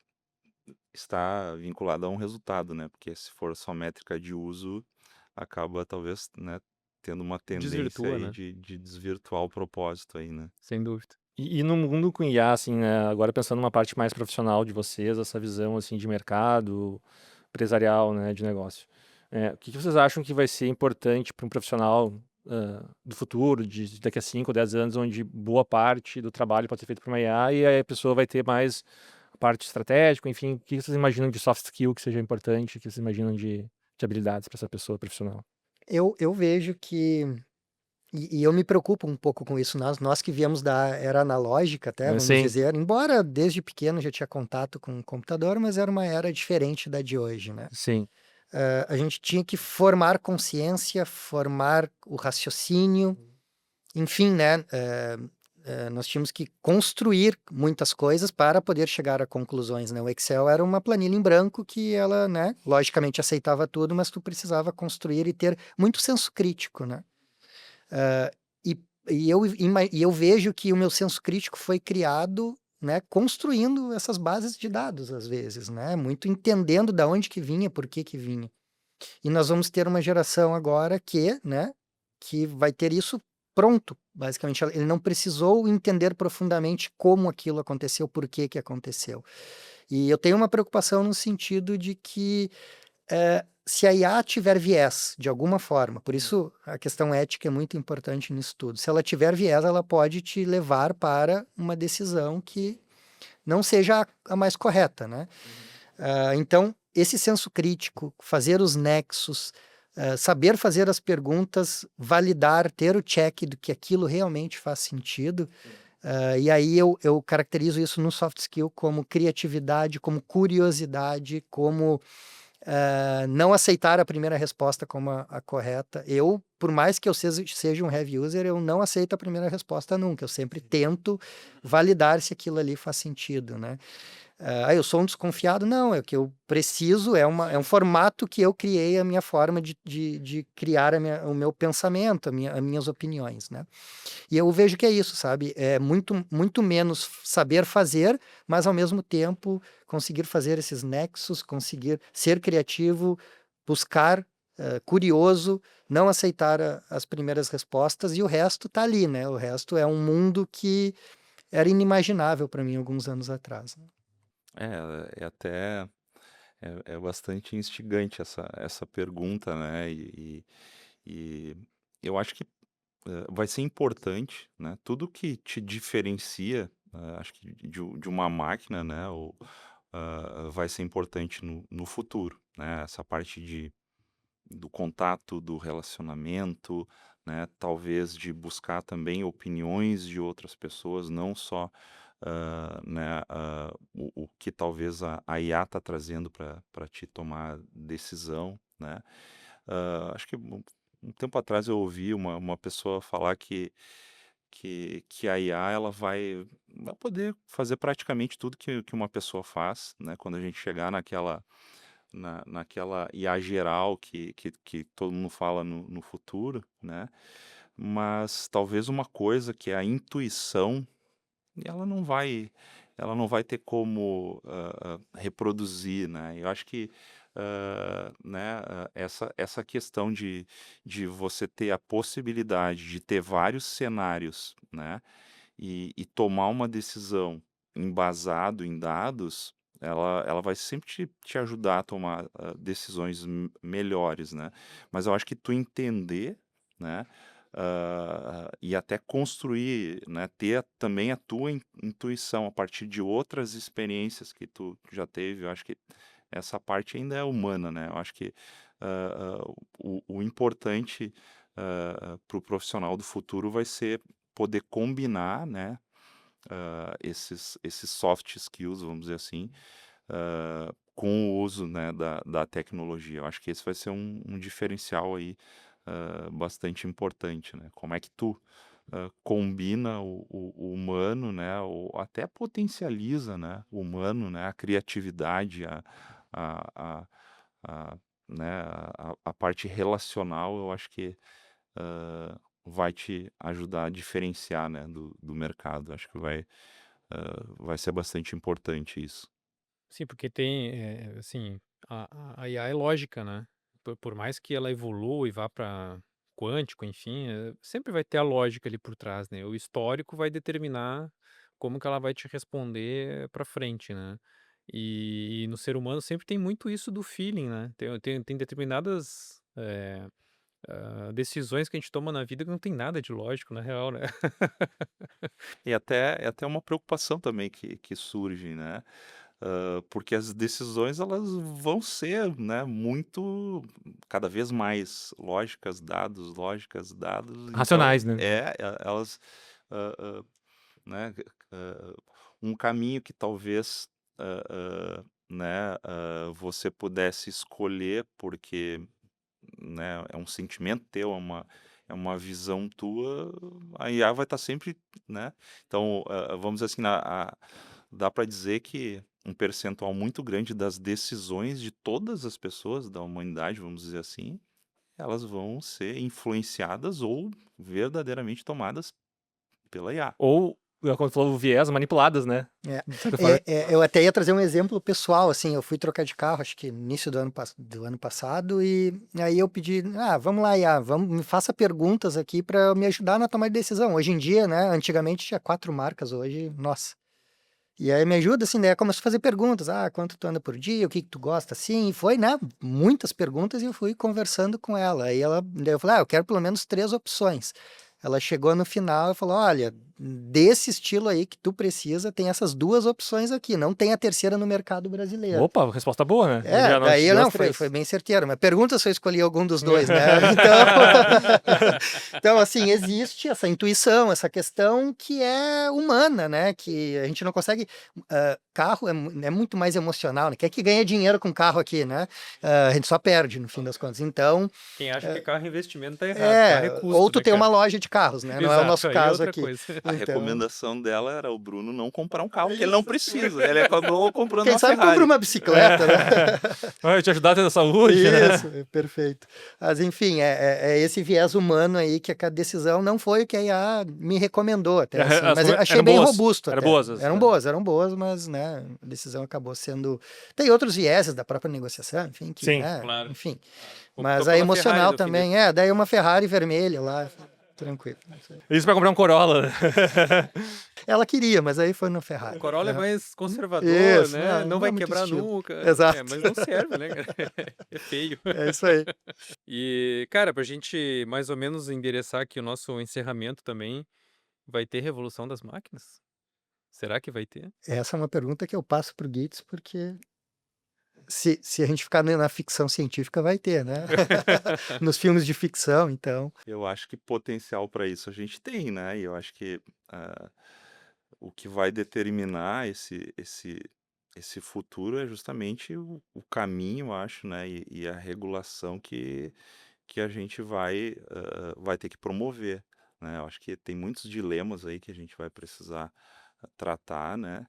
estar vinculada a um resultado, né? Porque se for só métrica de uso, acaba talvez, né, tendo uma tendência Desvirtua, aí né? de desvirtuar o propósito aí, né? Sem dúvida. E no mundo com IA, assim, né, agora pensando numa parte mais profissional de vocês, essa visão, assim, de mercado, empresarial, né, de negócio. O que vocês acham que vai ser importante para um profissional do futuro, de daqui a 5 ou 10 anos, onde boa parte do trabalho pode ser feito por uma IA e aí a pessoa vai ter mais a parte estratégica, enfim, o que vocês imaginam de soft skill que seja importante, o que vocês imaginam de habilidades para essa pessoa profissional? Eu vejo que, e eu me preocupo um pouco com isso, nós que viemos da era analógica até, vamos Sim, dizer, embora desde pequeno já tinha contato com o computador, mas era uma era diferente da de hoje, né? sim. A gente tinha que formar consciência, formar o raciocínio, enfim, né? Nós tínhamos que construir muitas coisas para poder chegar a conclusões, né? O Excel era uma planilha em branco que ela, né, logicamente aceitava tudo, mas tu precisava construir e ter muito senso crítico, né? Ah, e, e eu vejo que o meu senso crítico foi criado, né, construindo essas bases de dados, às vezes, né? Muito entendendo da onde que vinha, por que que vinha. E nós vamos ter uma geração agora que, né, que vai ter isso pronto, basicamente. Ele não precisou entender profundamente como aquilo aconteceu, por que que aconteceu. E eu tenho uma preocupação no sentido de que se a IA tiver viés, de alguma forma, por isso a questão ética é muito importante nisso tudo. Se ela tiver viés, ela pode te levar para uma decisão que não seja a mais correta, né? Então, esse senso crítico, fazer os nexos, saber fazer as perguntas, validar, ter o check do que aquilo realmente faz sentido. E aí eu caracterizo isso no soft skill como criatividade, como curiosidade, como não aceitar a primeira resposta como a correta. Por mais que eu seja um heavy user, eu não aceito a primeira resposta nunca. Eu sempre tento validar se aquilo ali faz sentido, né? Eu sou um desconfiado? Não, é o que eu preciso, é um formato que eu criei a minha forma de criar o meu pensamento, as minhas opiniões, né? E eu vejo que é isso, sabe? É muito, muito menos saber fazer, mas ao mesmo tempo conseguir fazer esses nexos, conseguir ser criativo, buscar, curioso, não aceitar as primeiras respostas e o resto tá ali, né? O resto é um mundo que era inimaginável para mim alguns anos atrás, né? É até bastante instigante essa pergunta, né? E eu acho que vai ser importante, né? Tudo que te diferencia, acho que de uma máquina, né? Vai ser importante no futuro, né? Essa parte do contato, do relacionamento, né? Talvez de buscar também opiniões de outras pessoas, não só né, o que talvez a IA está trazendo para te tomar decisão, né? Acho que um tempo atrás eu ouvi uma pessoa falar que a IA ela vai poder fazer praticamente tudo que uma pessoa faz, né? Quando a gente chegar naquela IA geral que todo mundo fala no futuro, né? Mas talvez uma coisa que é a intuição, ela não vai ela não vai ter como reproduzir, né? Eu acho que né, essa questão de você ter a possibilidade de ter vários cenários, né? E tomar uma decisão embasado em dados, ela vai sempre te ajudar a tomar decisões melhores, né? Mas eu acho que tu entender, né? E até construir, né? Ter também a tua intuição a partir de outras experiências que tu já teve. Eu acho que essa parte ainda é humana, né? Eu acho que o importante para o profissional do futuro vai ser poder combinar, né? Esses soft skills, vamos dizer assim, com o uso, né, da tecnologia. Eu acho que esse vai ser um diferencial aí bastante importante, né? Como é que tu combina o humano, né, ou até potencializa, né, o humano, né, a criatividade, a, a, né, a parte relacional, eu acho que vai te ajudar a diferenciar, né, do mercado. Acho que vai ser bastante importante isso. Sim, porque tem, assim, a IA é lógica, né? Por mais que ela evolua e vá para quântico, enfim, sempre vai ter a lógica ali por trás, né? O histórico vai determinar como que ela vai te responder para frente, né? E no ser humano sempre tem muito isso do feeling, né? Tem determinadas decisões que a gente toma na vida que não tem nada de lógico, na real, né? E até uma preocupação também que surge, né? Porque as decisões elas vão ser, né, muito cada vez mais lógicas, dados, então Racionais, né? elas ah, ah, né, um caminho que talvez né, você pudesse escolher porque, né, é um sentimento teu, é uma visão tua, a IA vai estar sempre, né? Então, vamos dizer assim, dá para dizer que um percentual muito grande das decisões de todas as pessoas da humanidade, vamos dizer assim, elas vão ser influenciadas ou verdadeiramente tomadas pela IA. Ou, quando falou o viés, manipuladas, né? É. De certa forma. Eu até ia trazer um exemplo pessoal, assim, eu fui trocar de carro, acho que no início do ano passado, e aí eu pedi, vamos lá, Iá, me faça perguntas aqui para me ajudar na tomada de decisão. Hoje em dia, né, antigamente tinha 4 marcas, hoje, nossa. E aí me ajuda, assim, daí começou a fazer perguntas, quanto tu anda por dia, o que que tu gosta, assim, e foi, né, muitas perguntas e eu fui conversando com ela. Daí eu falei, eu quero pelo menos 3 opções. Ela chegou no final e falou, olha, desse estilo aí que tu precisa, tem essas 2 opções aqui, não tem a terceira no mercado brasileiro. Opa, resposta boa, né? Já não te Daí deu não, as três. foi bem certeiro, mas pergunta se eu escolhi algum dos 2, né? Então, então, assim, existe essa intuição, essa questão que é humana, né? Que a gente não consegue. Carro é muito mais emocional, né? Quem é que ganha dinheiro com carro aqui, né? A gente só perde, no fim das contas. Então, Quem acha que carro é investimento tá errado. Carro é custo, ou tu né, tem uma cara? loja de de carros, né? Não é o Exato, nosso aí é caso outra aqui. coisa. A Então, recomendação dela era o Bruno não comprar um carro que ele não precisa. Ele acabou comprando quem uma sabe compra Ferrari. uma bicicleta, né? Vai te ajudar a ter a saúde, né? Isso, perfeito. Mas, enfim, é esse viés humano aí que a decisão não foi o que a IA me recomendou até, assim, mas eu achei Eram bem boas. robusto Eram até. boas. Eram boas, mas, né, a decisão acabou sendo... Tem outros vieses da própria negociação, enfim, que, Sim. né, Claro. enfim. Optou Mas a pela emocional Ferrari no fim também, daí uma Ferrari vermelha lá, tranquilo. Isso pra comprar um Corolla, né? Ela queria, mas aí foi no Ferrari. O Corolla é Aham. mais conservador, Isso, né? Não vai é muito quebrar estilo. nunca. Exato. Mas não serve, né, cara? É feio. É isso aí. E, cara, pra gente mais ou menos endereçar aqui o nosso encerramento também, vai ter Revolução das Máquinas? Será que vai ter? Essa é uma pergunta que eu passo pro Gitz, porque se a gente ficar na ficção científica, vai ter, né? Nos filmes de ficção, então. Eu acho que potencial para isso a gente tem, né? E eu acho que o que vai determinar esse futuro é justamente o caminho, eu acho, né? E a regulação que a gente vai ter que promover, né? Eu acho que tem muitos dilemas aí que a gente vai precisar tratar, né?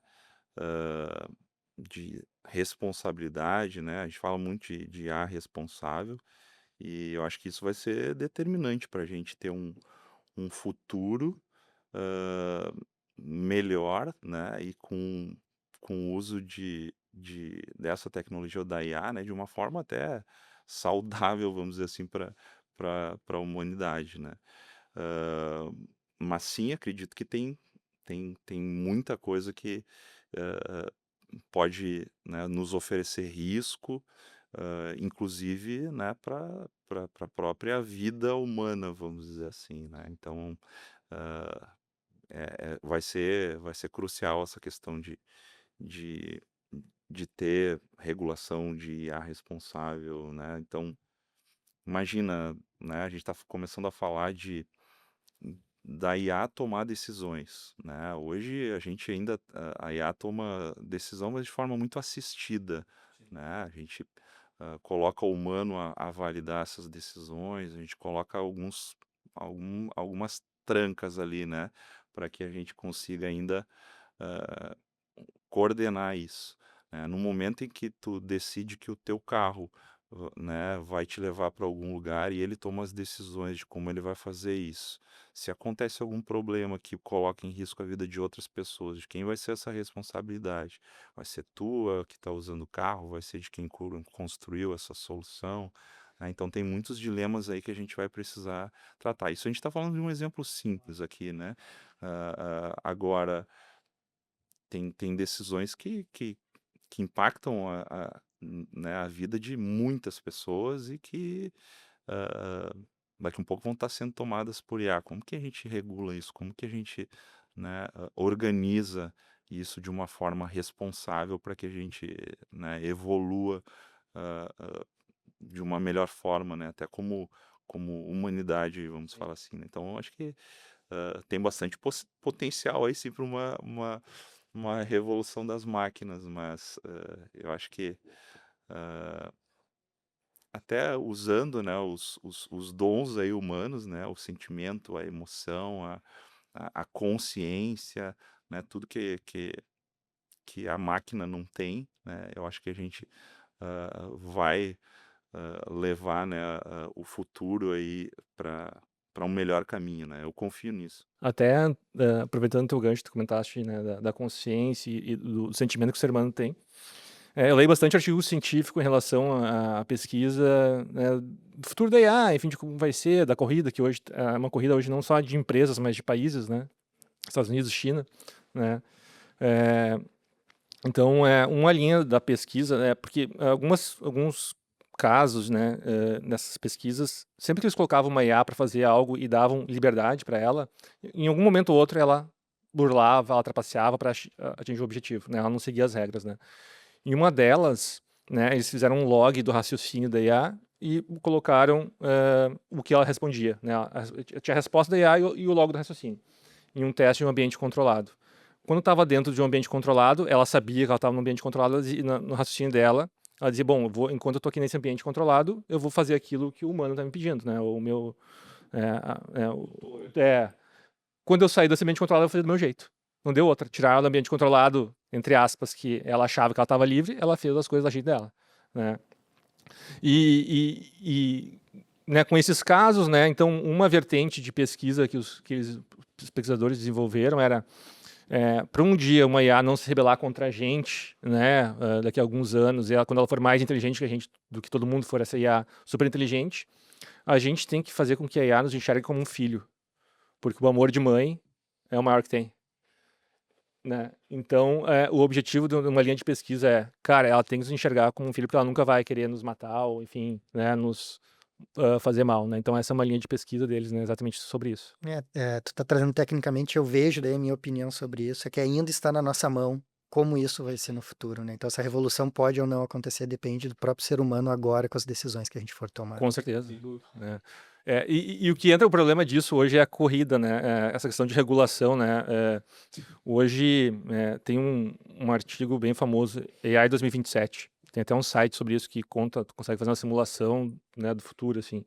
ah, de responsabilidade, né? A gente fala muito de IA responsável, e eu acho que isso vai ser determinante para a gente ter um futuro ah, melhor, né? E com o uso dessa tecnologia ou da IA, né? De uma forma até saudável, vamos dizer assim, para a humanidade, né? Ah, mas sim, acredito que tem muita coisa que ah, pode, né, nos oferecer risco, inclusive, né, para a própria vida humana, vamos dizer assim, né? Então, ah, vai ser crucial essa questão de, de ter regulação de IA responsável, né? Então, imagina, né, a gente está começando a falar da IA tomar decisões, né? Hoje a gente ainda, a IA toma decisão, mas de forma muito assistida, né? A gente coloca o humano a validar essas decisões, a gente coloca algumas trancas ali, né? Para que a gente consiga ainda ah, coordenar isso, né? No momento em que tu decide que o teu carro, né, vai te levar para algum lugar e ele toma as decisões de como ele vai fazer isso. Se acontece algum problema que coloca em risco a vida de outras pessoas, de quem vai ser essa responsabilidade? Vai ser tua que está usando o carro? Vai ser de quem construiu essa solução? Né? Então tem muitos dilemas aí que a gente vai precisar tratar. Isso a gente está falando de um exemplo simples aqui, né? Agora, tem decisões que impactam né, a vida de muitas pessoas e que ah, daqui a um pouco vão estar sendo tomadas por IA. Como que a gente regula isso? Como que a gente, né, organiza isso de uma forma responsável para que a gente, né, evolua ah, ah, de uma melhor forma, né, até como humanidade, vamos falar assim, né? Então, eu acho que tem bastante potencial aí sim para uma revolução das máquinas, mas eu acho que ah, até usando, né, os dons aí humanos, né, o sentimento, a emoção, a consciência, né, tudo que a máquina não tem, né, eu acho que a gente vai levar, né, o futuro aí para um melhor caminho, né? Eu confio nisso. Até aproveitando o teu gancho, tu comentaste, né, da consciência e do sentimento que o ser humano tem. Eu leio bastante artigo científico em relação à pesquisa, né, do futuro da IA, enfim, de como vai ser, da corrida, que hoje é uma corrida hoje não só de empresas, mas de países, né? Estados Unidos, China, né? É, então, uma linha da pesquisa, né, porque alguns casos, né, nessas pesquisas, sempre que eles colocavam uma IA para fazer algo e davam liberdade para ela, em algum momento ou outro ela burlava, ela trapaceava para atingir o objetivo, né? Ela não seguia as regras, né? Em uma delas, né, eles fizeram um log do raciocínio da IA e colocaram o que ela respondia, né? Tinha a resposta da IA e o log do raciocínio, em um teste em um ambiente controlado. Quando estava dentro de um ambiente controlado, ela sabia que ela estava num ambiente controlado e no raciocínio dela, ela dizia, bom, enquanto eu estou aqui nesse ambiente controlado, eu vou fazer aquilo que o humano está me pedindo, né? O meu Quando eu saí do ambiente controlado, eu fazia do meu jeito. Não deu outra. Tirar ela do ambiente controlado, entre aspas, que ela achava que ela estava livre, ela fez as coisas da jeito dela, né? Né, com esses casos, né, então uma vertente de pesquisa que os pesquisadores desenvolveram era para um dia uma IA não se rebelar contra a gente, né, daqui a alguns anos, quando ela for mais inteligente que a gente, do que todo mundo for essa IA super inteligente, a gente tem que fazer com que a IA nos enxergue como um filho, porque o amor de mãe é o maior que tem. Né? Então, o objetivo de uma linha de pesquisa cara, ela tem que nos enxergar como um filho, porque ela nunca vai querer nos matar ou, enfim, né, nos fazer mal, né? Então, essa é uma linha de pesquisa deles, né, exatamente sobre isso. Tu tá trazendo tecnicamente, eu vejo, daí a minha opinião sobre isso, é que ainda está na nossa mão como isso vai ser no futuro, né? Então, essa revolução pode ou não acontecer, depende do próprio ser humano agora com as decisões que a gente for tomar. Com certeza. E o que entra o problema disso hoje é a corrida, né? Essa questão de regulação, né? Hoje tem um artigo bem famoso, AI 2027. Tem até um site sobre isso que consegue fazer uma simulação, né, do futuro, assim.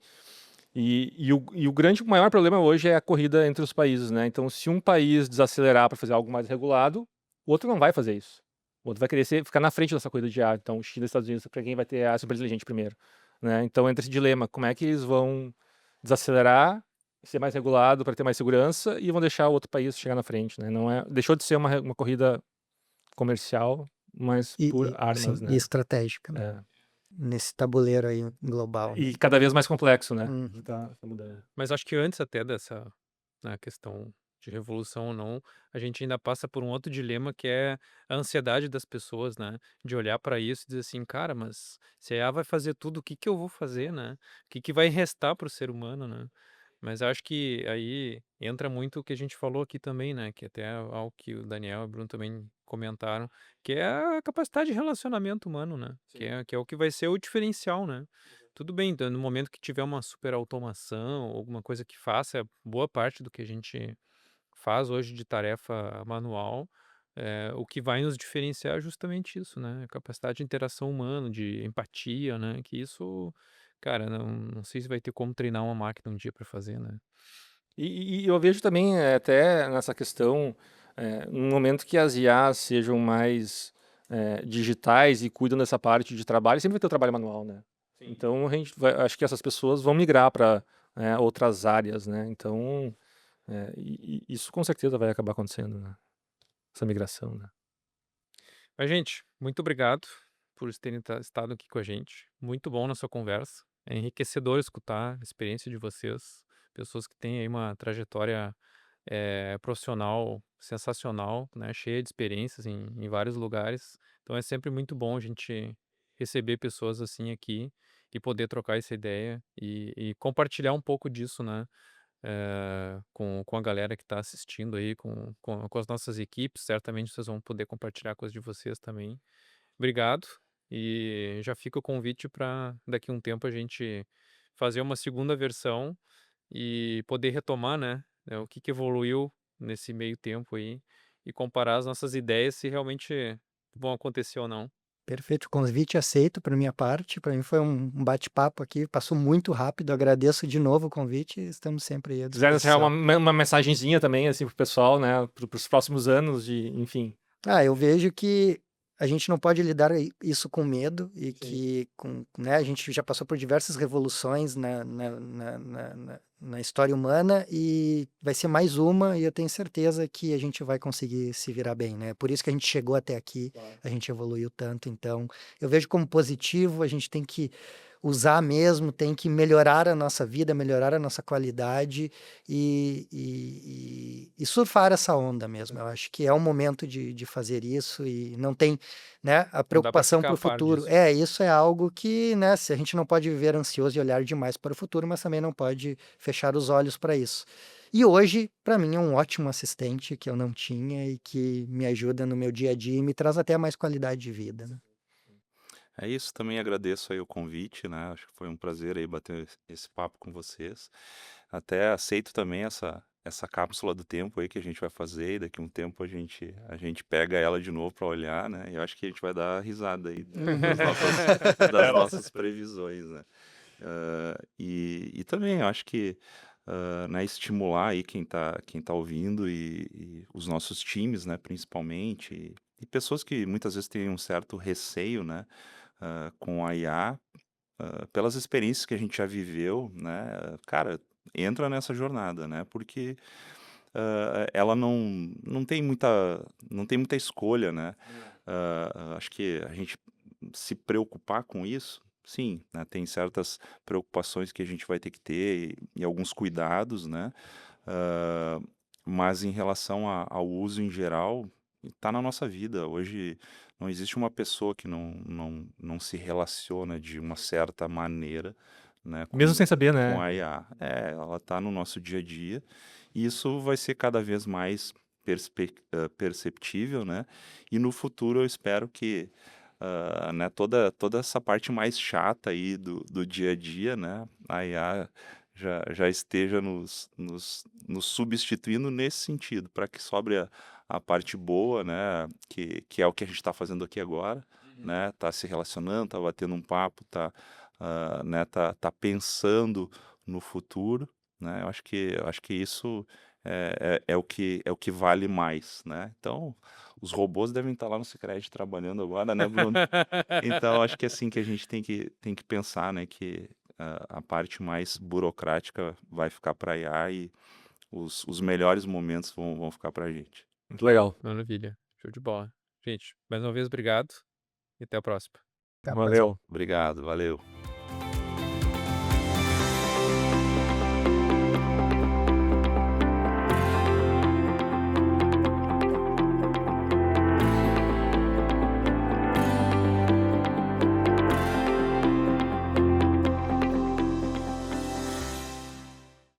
E o maior problema hoje é a corrida entre os países, né? Então, se um país desacelerar para fazer algo mais regulado, o outro não vai fazer isso. O outro vai querer ficar na frente dessa corrida de IA. Então, China e Estados Unidos, para quem vai ter a super inteligente primeiro, né? Então, entra esse dilema: como é que eles vão desacelerar, ser mais regulado para ter mais segurança e vão deixar o outro país chegar na frente, né? Deixou de ser uma corrida comercial, mas por armas, sim, né? e estratégica, né? Nesse tabuleiro aí global. E cada vez mais complexo, né? Uhum. Tá mudando. Mas acho que antes até dessa questão de revolução ou não, a gente ainda passa por um outro dilema que é a ansiedade das pessoas, né? De olhar para isso e dizer assim, cara, mas se a IA vai fazer tudo, o que que eu vou fazer, né? O que que vai restar para o ser humano, né? Mas eu acho que aí entra muito o que a gente falou aqui também, né? Que até é algo que o Daniel e o Bruno também comentaram, que é a capacidade de relacionamento humano, né? Que é o que vai ser o diferencial, né? Tudo bem, então, no momento que tiver uma super automação, alguma coisa que faça boa parte do que a gente faz hoje de tarefa manual, o que vai nos diferenciar é justamente isso, né? A capacidade de interação humana, de empatia, né? Que isso, cara, não sei se vai ter como treinar uma máquina um dia para fazer, né? E eu vejo também até nessa questão, no momento que as IAs sejam mais digitais e cuidam dessa parte de trabalho, sempre vai ter o trabalho manual, né? Então acho que essas pessoas vão migrar para outras áreas, né? Então isso com certeza vai acabar acontecendo, né? Essa migração, né? Mas, gente, muito obrigado por terem estado aqui com a gente. Muito bom na sua conversa. É enriquecedor escutar a experiência de vocês, pessoas que têm aí uma trajetória profissional sensacional, né? Cheia de experiências em vários lugares. Então é sempre muito bom a gente receber pessoas assim aqui e poder trocar essa ideia e compartilhar um pouco disso, né? Com a galera que está assistindo aí, com as nossas equipes. Certamente vocês vão poder compartilhar coisas de vocês também. Obrigado. E já fica o convite para daqui a um tempo a gente fazer uma segunda versão e poder retomar, né, o que evoluiu nesse meio tempo aí e comparar as nossas ideias se realmente vão acontecer ou não. Perfeito, convite aceito para minha parte. Para mim foi um bate-papo aqui, passou muito rápido. Agradeço de novo o convite e estamos sempre aí à Quiser deixar disposição. uma mensagenzinha também, assim, pro pessoal, né? Para os próximos anos, enfim. Eu vejo que a gente não pode lidar isso com medo e que né, a gente já passou por diversas revoluções na história humana e vai ser mais uma e eu tenho certeza que a gente vai conseguir se virar bem, né? Por isso que a gente chegou até aqui, a gente evoluiu tanto, então eu vejo como positivo, a gente tem que usar mesmo, tem que melhorar a nossa vida, melhorar a nossa qualidade e surfar essa onda mesmo. Eu acho que é o momento de fazer isso e não tem, né, a preocupação para o futuro. Isso é algo que, né, se a gente não pode viver ansioso e olhar demais para o futuro, mas também não pode fechar os olhos para isso. E hoje, para mim, é um ótimo assistente que eu não tinha e que me ajuda no meu dia a dia e me traz até mais qualidade de vida, né? É isso, também agradeço aí o convite, né? Acho que foi um prazer aí bater esse papo com vocês. Até aceito também essa cápsula do tempo aí que a gente vai fazer e daqui a um tempo a gente pega ela de novo para olhar, né? E eu acho que a gente vai dar risada aí das nossas previsões, né? E também eu acho que né, estimular aí quem tá ouvindo e os nossos times, né, principalmente, e pessoas que muitas vezes têm um certo receio, né, com a IA, pelas experiências que a gente já viveu, né, cara, entra nessa jornada, né, porque ela não tem muita escolha, né. Acho que a gente se preocupar com isso, sim, né, tem certas preocupações que a gente vai ter que ter e alguns cuidados, né, hã, mas em relação ao uso em geral, está na nossa vida. Hoje não existe uma pessoa que não se relaciona de uma certa maneira, né, Mesmo com sem saber, com né? a IA. Ela está no nosso dia a dia, e isso vai ser cada vez mais perceptível, né, e no futuro eu espero que, né, toda essa parte mais chata aí do dia a dia, né, a IA já esteja nos substituindo nesse sentido, para que sobre a parte boa, né, que é o que a gente está fazendo aqui agora, né, tá se relacionando, tá batendo um papo, né, tá pensando no futuro, né, eu acho que isso é o que vale mais, né. Então, os robôs devem estar lá no Sicredi trabalhando agora, né, Bruno? Então acho que é assim que a gente tem que pensar, né, que a parte mais burocrática vai ficar para IA e os melhores momentos vão ficar pra gente. Muito legal. Maravilha. Show de bola. Gente, mais uma vez, obrigado e até a próxima. Até a próxima. Valeu. Obrigado, valeu.